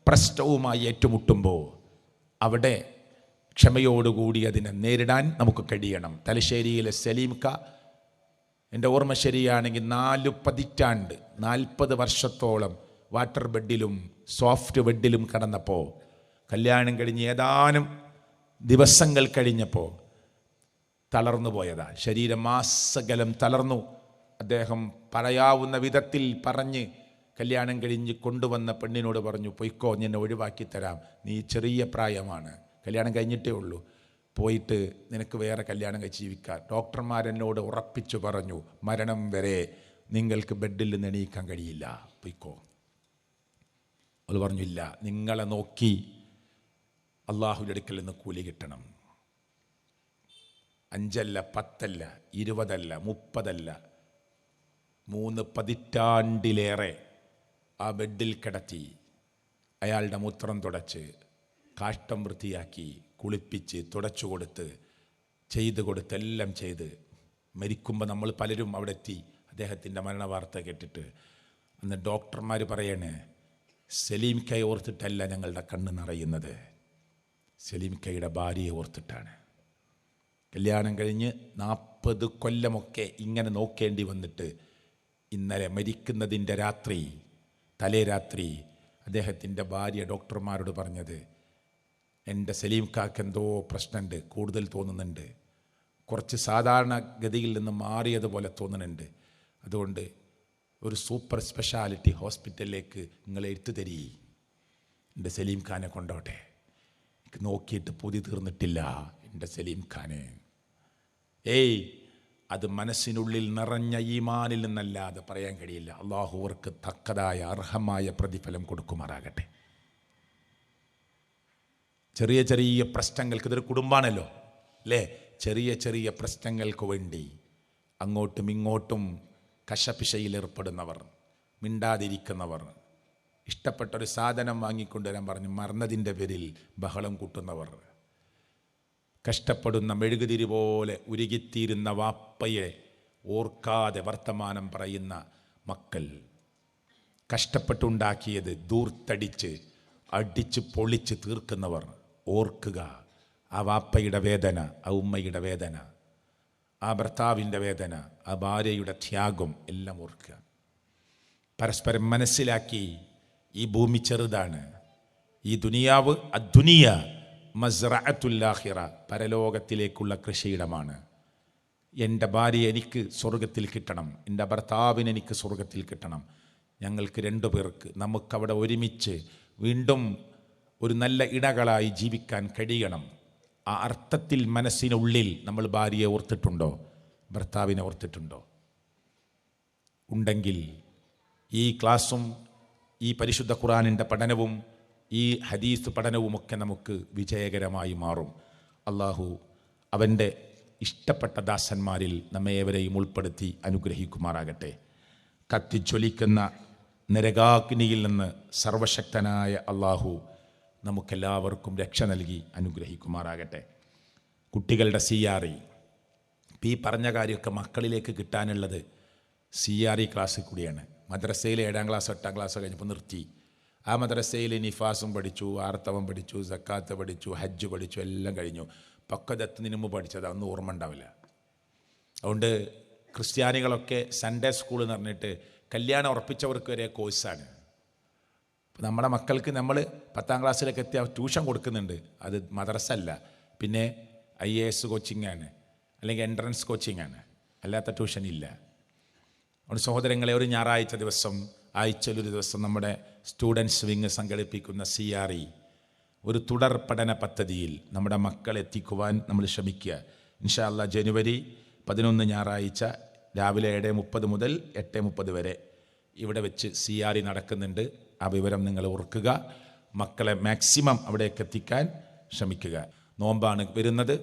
പ്രശ്നവുമായി ഏറ്റുമുട്ടുമ്പോൾ അവിടെ ക്ഷമയോടുകൂടി അതിനെ നേരിടാൻ നമുക്ക് കഴിയണം. തലശ്ശേരിയിലെ സലീംക്ക, എൻ്റെ ഓർമ്മ ശരിയാണെങ്കിൽ 4 പതിറ്റാണ്ട് 40 വർഷത്തോളം വാട്ടർ ബെഡിലും സോഫ്റ്റ് ബെഡിലും കിടന്നപ്പോൾ, കല്യാണം കഴിഞ്ഞ് ഏതാനും ദിവസങ്ങൾ കഴിഞ്ഞപ്പോൾ തളർന്നു പോയതാ. ശരീരം മാസകലം തളർന്നു. അദ്ദേഹം പറയാവുന്ന വിധത്തിൽ പറഞ്ഞ് കല്യാണം കഴിഞ്ഞ് കൊണ്ടുവന്ന പെണ്ണിനോട് പറഞ്ഞു, പൊയ്ക്കോ, നിന്നെ ഒഴിവാക്കി തരാം, നീ ചെറിയ പ്രായമാണ്, കല്യാണം കഴിഞ്ഞിട്ടേ ഉള്ളൂ, പോയിട്ട് നിനക്ക് വേറെ കല്യാണം കഴിച്ച് ജീവിക്കാൻ. ഡോക്ടർമാരെന്നോട് ഉറപ്പിച്ചു പറഞ്ഞു, മരണം വരെ നിങ്ങൾക്ക് ബെഡിൽ നിന്ന് എണീക്കാൻ കഴിയില്ല, പൊയ്ക്കോ. അത് പറഞ്ഞു, ഇല്ല, നിങ്ങളെ നോക്കി അള്ളാഹുവിൻ്റെ അടുക്കൽ നിന്ന് കൂലി കിട്ടണം. 5 അല്ല 10 അല്ല 20 അല്ല 30 അല്ല 3 പതിറ്റാണ്ടിലേറെ ആ ബെഡിൽ കിടത്തി അയാളുടെ മൂത്രം തുടച്ച് കാഷ്ടം വൃത്തിയാക്കി കുളിപ്പിച്ച് തുടച്ചു കൊടുത്ത് ചെയ്ത് കൊടുത്ത് എല്ലാം ചെയ്ത് മരിക്കുമ്പോൾ നമ്മൾ പലരും അവിടെ എത്തി അദ്ദേഹത്തിൻ്റെ മരണ വാർത്ത കേട്ടിട്ട്. അന്ന് ഡോക്ടർമാർ പറയണേ, സലീം കൈ ഓർത്തിട്ടല്ല ഞങ്ങളുടെ കണ്ണ് നിറയുന്നത്, സലീം കൈയുടെ ഭാര്യയെ ഓർത്തിട്ടാണ്. കല്യാണം കഴിഞ്ഞ് 40 കൊല്ലമൊക്കെ ഇങ്ങനെ നോക്കേണ്ടി വന്നിട്ട് ഇന്നലെ മരിക്കുന്നതിൻ്റെ രാത്രി, തലേ രാത്രി അദ്ദേഹത്തിൻ്റെ ഭാര്യ ഡോക്ടർമാരോട് പറഞ്ഞത്, എൻ്റെ സലീം കാക്ക് എന്തോ പ്രശ്നമുണ്ട്, കൂടുതൽ തോന്നുന്നുണ്ട്, കുറച്ച് സാധാരണ ഗതിയിൽ നിന്ന് മാറിയതുപോലെ തോന്നുന്നുണ്ട്, അതുകൊണ്ട് ഒരു സൂപ്പർ സ്പെഷ്യാലിറ്റി ഹോസ്പിറ്റലിലേക്ക് നിങ്ങൾ എഴുത്തു തരീ, എൻ്റെ സലീം ഖാനെ കൊണ്ടോട്ടെ, നോക്കിയിട്ട് പൊതി തീർന്നിട്ടില്ല എൻ്റെ സലീം ഖാനെ. ഏയ്, അത് മനസ്സിനുള്ളിൽ നിറഞ്ഞ ഈമാനിൽ നിന്നല്ലാതെ പറയാൻ കഴിയില്ല. അള്ളാഹു അവർക്ക് തക്കതായ അർഹമായ പ്രതിഫലം കൊടുക്കുമാറാകട്ടെ. ചെറിയ ചെറിയ പ്രശ്നങ്ങൾക്ക്, ഇതൊരു കുടുംബാണല്ലോ അല്ലേ, ചെറിയ ചെറിയ പ്രശ്നങ്ങൾക്ക് വേണ്ടി അങ്ങോട്ടും ഇങ്ങോട്ടും കശപിശയിലേർപ്പെടുന്നവർ, മിണ്ടാതിരിക്കുന്നവർ, ഇഷ്ടപ്പെട്ടൊരു സാധനം വാങ്ങിക്കൊണ്ടുവരാൻ പറഞ്ഞ് മറന്നതിൻ്റെ പേരിൽ ബഹളം കൂട്ടുന്നവർ, കഷ്ടപ്പെടുന്ന മെഴുകുതിരി പോലെ ഉരുകിത്തീരുന്ന വാപ്പയെ ഓർക്കാതെ വർത്തമാനം പറയുന്ന മക്കൾ, കഷ്ടപ്പെട്ടുണ്ടാക്കിയത് ദൂർത്തടിച്ച് അടിച്ച് പൊളിച്ച് തീർക്കുന്നവർ, ഓർക്കുക ആ വാപ്പയുടെ വേദന, ആ ഉമ്മയുടെ വേദന, ആ ഭർത്താവിൻ്റെ വേദന, ആ ഭാര്യയുടെ ത്യാഗം എല്ലാം ഓർക്കുക. പരസ്പരം മനസ്സിലാക്കി, ഈ ഭൂമി ചെറുതാണ്, ഈ ദുനിയാവ് അദ്ദുനിയ മസ്റഅത്തുൽ ആഖിറ, പരലോകത്തിലേക്കുള്ള കൃഷിയിടമാണ്. എൻ്റെ ഭാര്യ എനിക്ക് സ്വർഗത്തിൽ കിട്ടണം, എൻ്റെ ഭർത്താവിന് എനിക്ക് സ്വർഗത്തിൽ കിട്ടണം, ഞങ്ങൾക്ക് 2 പേർക്ക് നമുക്കവിടെ ഒരുമിച്ച് വീണ്ടും ഒരു നല്ല ഇണകളായി ജീവിക്കാൻ കഴിയണം. ആ അർത്ഥത്തിൽ മനസ്സിനുള്ളിൽ നമ്മൾ ഭാര്യയെ ഓർത്തിട്ടുണ്ടോ, ഭർത്താവിനെ ഓർത്തിട്ടുണ്ടോ? ഉണ്ടെങ്കിൽ ഈ ക്ലാസ്സും ഈ പരിശുദ്ധ ഖുർആനിൻ്റെ പഠനവും ഈ ഹദീസ് പഠനവുമൊക്കെ നമുക്ക് വിജയകരമായി മാറും. അള്ളാഹു അവൻ്റെ ഇഷ്ടപ്പെട്ട ദാസന്മാരിൽ നമ്മെ ഏവരെയും ഉൾപ്പെടുത്തി അനുഗ്രഹിക്കുമാറാകട്ടെ. കത്തിജ്വലിക്കുന്ന നരകാഗ്നിയിൽ നിന്ന് സർവശക്തനായ അള്ളാഹു നമുക്കെല്ലാവർക്കും രക്ഷ നൽകി അനുഗ്രഹിക്കുമാറാകട്ടെ. കുട്ടികളുടെ CRE, ഈ പറഞ്ഞ കാര്യമൊക്കെ മക്കളിലേക്ക് കിട്ടാനുള്ളത് CRE ക്ലാസ്സിൽ കൂടിയാണ്. മദ്രസയിൽ 7ാം ക്ലാസ് 8ാം ക്ലാസ് കഴിഞ്ഞപ്പോൾ നിർത്തി. ആ മദ്രസയിൽ നിഫാസും പഠിച്ചു, ആർത്തവം പഠിച്ചു, സക്കാത്ത് പഠിച്ചു, ഹജ്ജ് പഠിച്ചു, എല്ലാം കഴിഞ്ഞു. പക്വതെത്തുന്നതിന് മുമ്പ് പഠിച്ചത് അന്ന് ഓർമ്മ ഉണ്ടാവില്ല. അതുകൊണ്ട് ക്രിസ്ത്യാനികളൊക്കെ സൺഡേ സ്കൂൾ എന്ന് പറഞ്ഞിട്ട് കല്യാണം ഉറപ്പിച്ചവർക്ക് വരെ കോഴ്സാണ്. അപ്പോൾ നമ്മുടെ മക്കൾക്ക് നമ്മൾ 10ാം ക്ലാസ്സിലേക്ക് എത്തിയ ട്യൂഷൻ കൊടുക്കുന്നുണ്ട്. അത് മദ്രസ അല്ല, പിന്നെ IAS കോച്ചിങ്ങാണ്, അല്ലെങ്കിൽ എൻട്രൻസ് കോച്ചിങ്ങാണ്, അല്ലാത്ത ട്യൂഷൻ ഇല്ല. അതുകൊണ്ട് സഹോദരങ്ങളെ, ഒരു ഞായറാഴ്ച ദിവസം, ആഴ്ചയിലൊരു ദിവസം നമ്മുടെ സ്റ്റുഡൻസ് വിങ് സംഘടിപ്പിക്കുന്ന CRE ഒരു തുടർ പഠന പദ്ധതിയിൽ നമ്മുടെ മക്കളെ എത്തിക്കുവാൻ നമ്മൾ ശ്രമിക്കുക. ഇൻഷാ അല്ലാഹ് ജനുവരി 11 ഞായറാഴ്ച രാവിലെ 7:30 മുതൽ 8:30 വരെ ഇവിടെ വെച്ച് CRE നടക്കുന്നുണ്ട്. ആ വിവരം നിങ്ങൾ ഓർക്കുക. മക്കളെ മാക്സിമം അവിടേക്ക് എത്തിക്കാൻ ശ്രമിക്കുക. നോമ്പാണ് വരുന്നത്.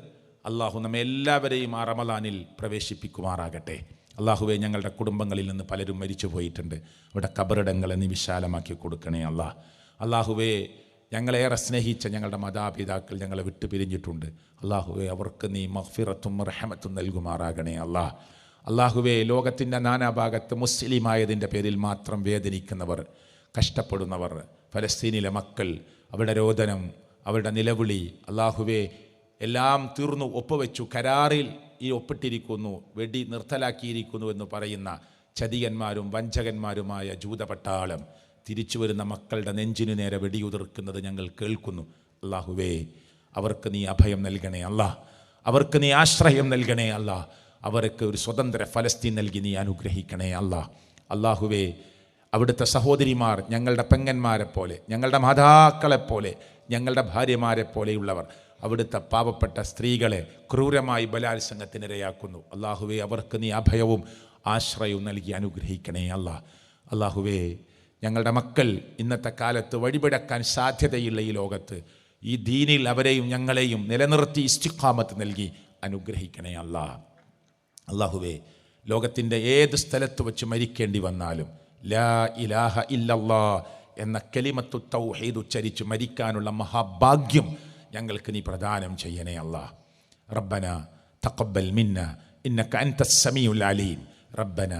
അള്ളാഹു നമ്മെ എല്ലാവരെയും ആ റമളാനിൽ പ്രവേശിപ്പിക്കുമാറാകട്ടെ. അള്ളാഹുവെ, ഞങ്ങളുടെ കുടുംബങ്ങളിൽ നിന്ന് പലരും മരിച്ചു പോയിട്ടുണ്ട്. അവിടെ ഖബറിടങ്ങളെ നീ വിശാലമാക്കി കൊടുക്കണേ അല്ലാഹ്. അള്ളാഹുവെ, ഞങ്ങളേറെ സ്നേഹിച്ച ഞങ്ങളുടെ മാതാപിതാക്കൾ ഞങ്ങളെ വിട്ടു പിരിഞ്ഞിട്ടുണ്ട്. അള്ളാഹുവെ, അവർക്ക് നീ മഗ്ഫിറത്തും റഹ്മത്തും നൽകുമാറാകണേ അല്ലാഹ്. അള്ളാഹുവെ, ലോകത്തിൻ്റെ നാനാഭാഗത്ത് മുസ്ലിമായതിൻ്റെ പേരിൽ മാത്രം വേദനിക്കുന്നവർ, കഷ്ടപ്പെടുന്നവർ, ഫലസ്തീനിലെ മക്കൾ, അവരുടെ രോദനം, അവരുടെ നിലവിളി, അള്ളാഹുവെ, എല്ലാം തീർന്നു, ഒപ്പുവെച്ചു, കരാറിൽ ഈ ഒപ്പിട്ടിരിക്കുന്നു, വെടി നിർത്തലാക്കിയിരിക്കുന്നു എന്ന് പറയുന്ന ചതിയന്മാരും വഞ്ചകന്മാരുമായ ജൂതപട്ടാളം തിരിച്ചു വരുന്ന മക്കളുടെ നെഞ്ചിനു നേരെ വെടിയുതിർക്കുന്നത് ഞങ്ങൾ കേൾക്കുന്നു. അള്ളാഹുവേ, അവർക്ക് നീ അഭയം നൽകണേ അല്ലാഹ്. അവർക്ക് നീ ആശ്രയം നൽകണേ അല്ലാഹ്. അവർക്ക് ഒരു സ്വതന്ത്ര ഫലസ്തീൻ നൽകി നീ അനുഗ്രഹിക്കണേ അല്ലാഹ്. അള്ളാഹുവേ, അവിടുത്തെ സഹോദരിമാർ ഞങ്ങളുടെ പെങ്ങന്മാരെ പോലെ, ഞങ്ങളുടെ മാതാക്കളെപ്പോലെ, ഞങ്ങളുടെ ഭാര്യമാരെ പോലെയുള്ളവർ അവിടുത്തെ പാവപ്പെട്ട സ്ത്രീകളെ ക്രൂരമായി ബലാത്സംഗത്തിനിരയാക്കുന്നു. അള്ളാഹുവേ, അവർക്ക് നീ അഭയവും ആശ്രയവും നൽകി അനുഗ്രഹിക്കണേ അല്ലാഹ്. അള്ളാഹുവേ, ഞങ്ങളുടെ മക്കൾ ഇന്നത്തെ കാലത്ത് വഴിപിഴക്കാൻ സാധ്യതയുള്ള ഈ ലോകത്ത് ഈ ദീനിൽ അവരെയും ഞങ്ങളെയും നിലനിർത്തി ഇസ്തിഖാമത്ത് നൽകി അനുഗ്രഹിക്കണേ അല്ലാഹ്. അള്ളാഹുവേ, ലോകത്തിൻ്റെ ഏത് സ്ഥലത്ത് വെച്ച് മരിക്കേണ്ടി വന്നാലും ലാ ഇലാഹ ഇല്ലല്ലാഹ് എന്ന കലിമത്തു തൗഹീദ് ഉച്ചരിച്ച് മരിക്കാനുള്ള മഹാഭാഗ്യം ഞങ്ങൾക്ക് നീ പ്രദാനം ചെയ്യണേ അല്ലാഹ്. റബ്ബന തഖബ്ബൽ മിന്ന ഇന്നക അൻതസ് സമീഉൽ അലീം. റബ്ബന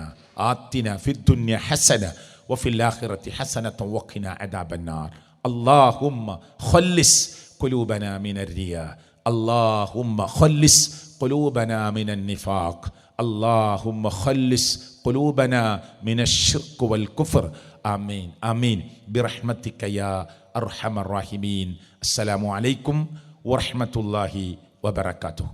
ആതിന ഫിദ്ദുനിയ ഹസന വഫിൽ ആഖിറതി ഹസനത വഖിന അദാബന്നാർ. അല്ലാഹുമ്മ ഖല്ലിസ് ഖുലൂബനാ മിനർ റിയാ. അല്ലാഹുമ്മ ഖല്ലിസ് ഖുലൂബനാ മിനൻ നിഫാഖ്. اللهم خلص قلوبنا من الشرك والكفر. آمين آمين برحمتك يا أرحم الراحمين. السلام عليكم ورحمة الله وبركاته.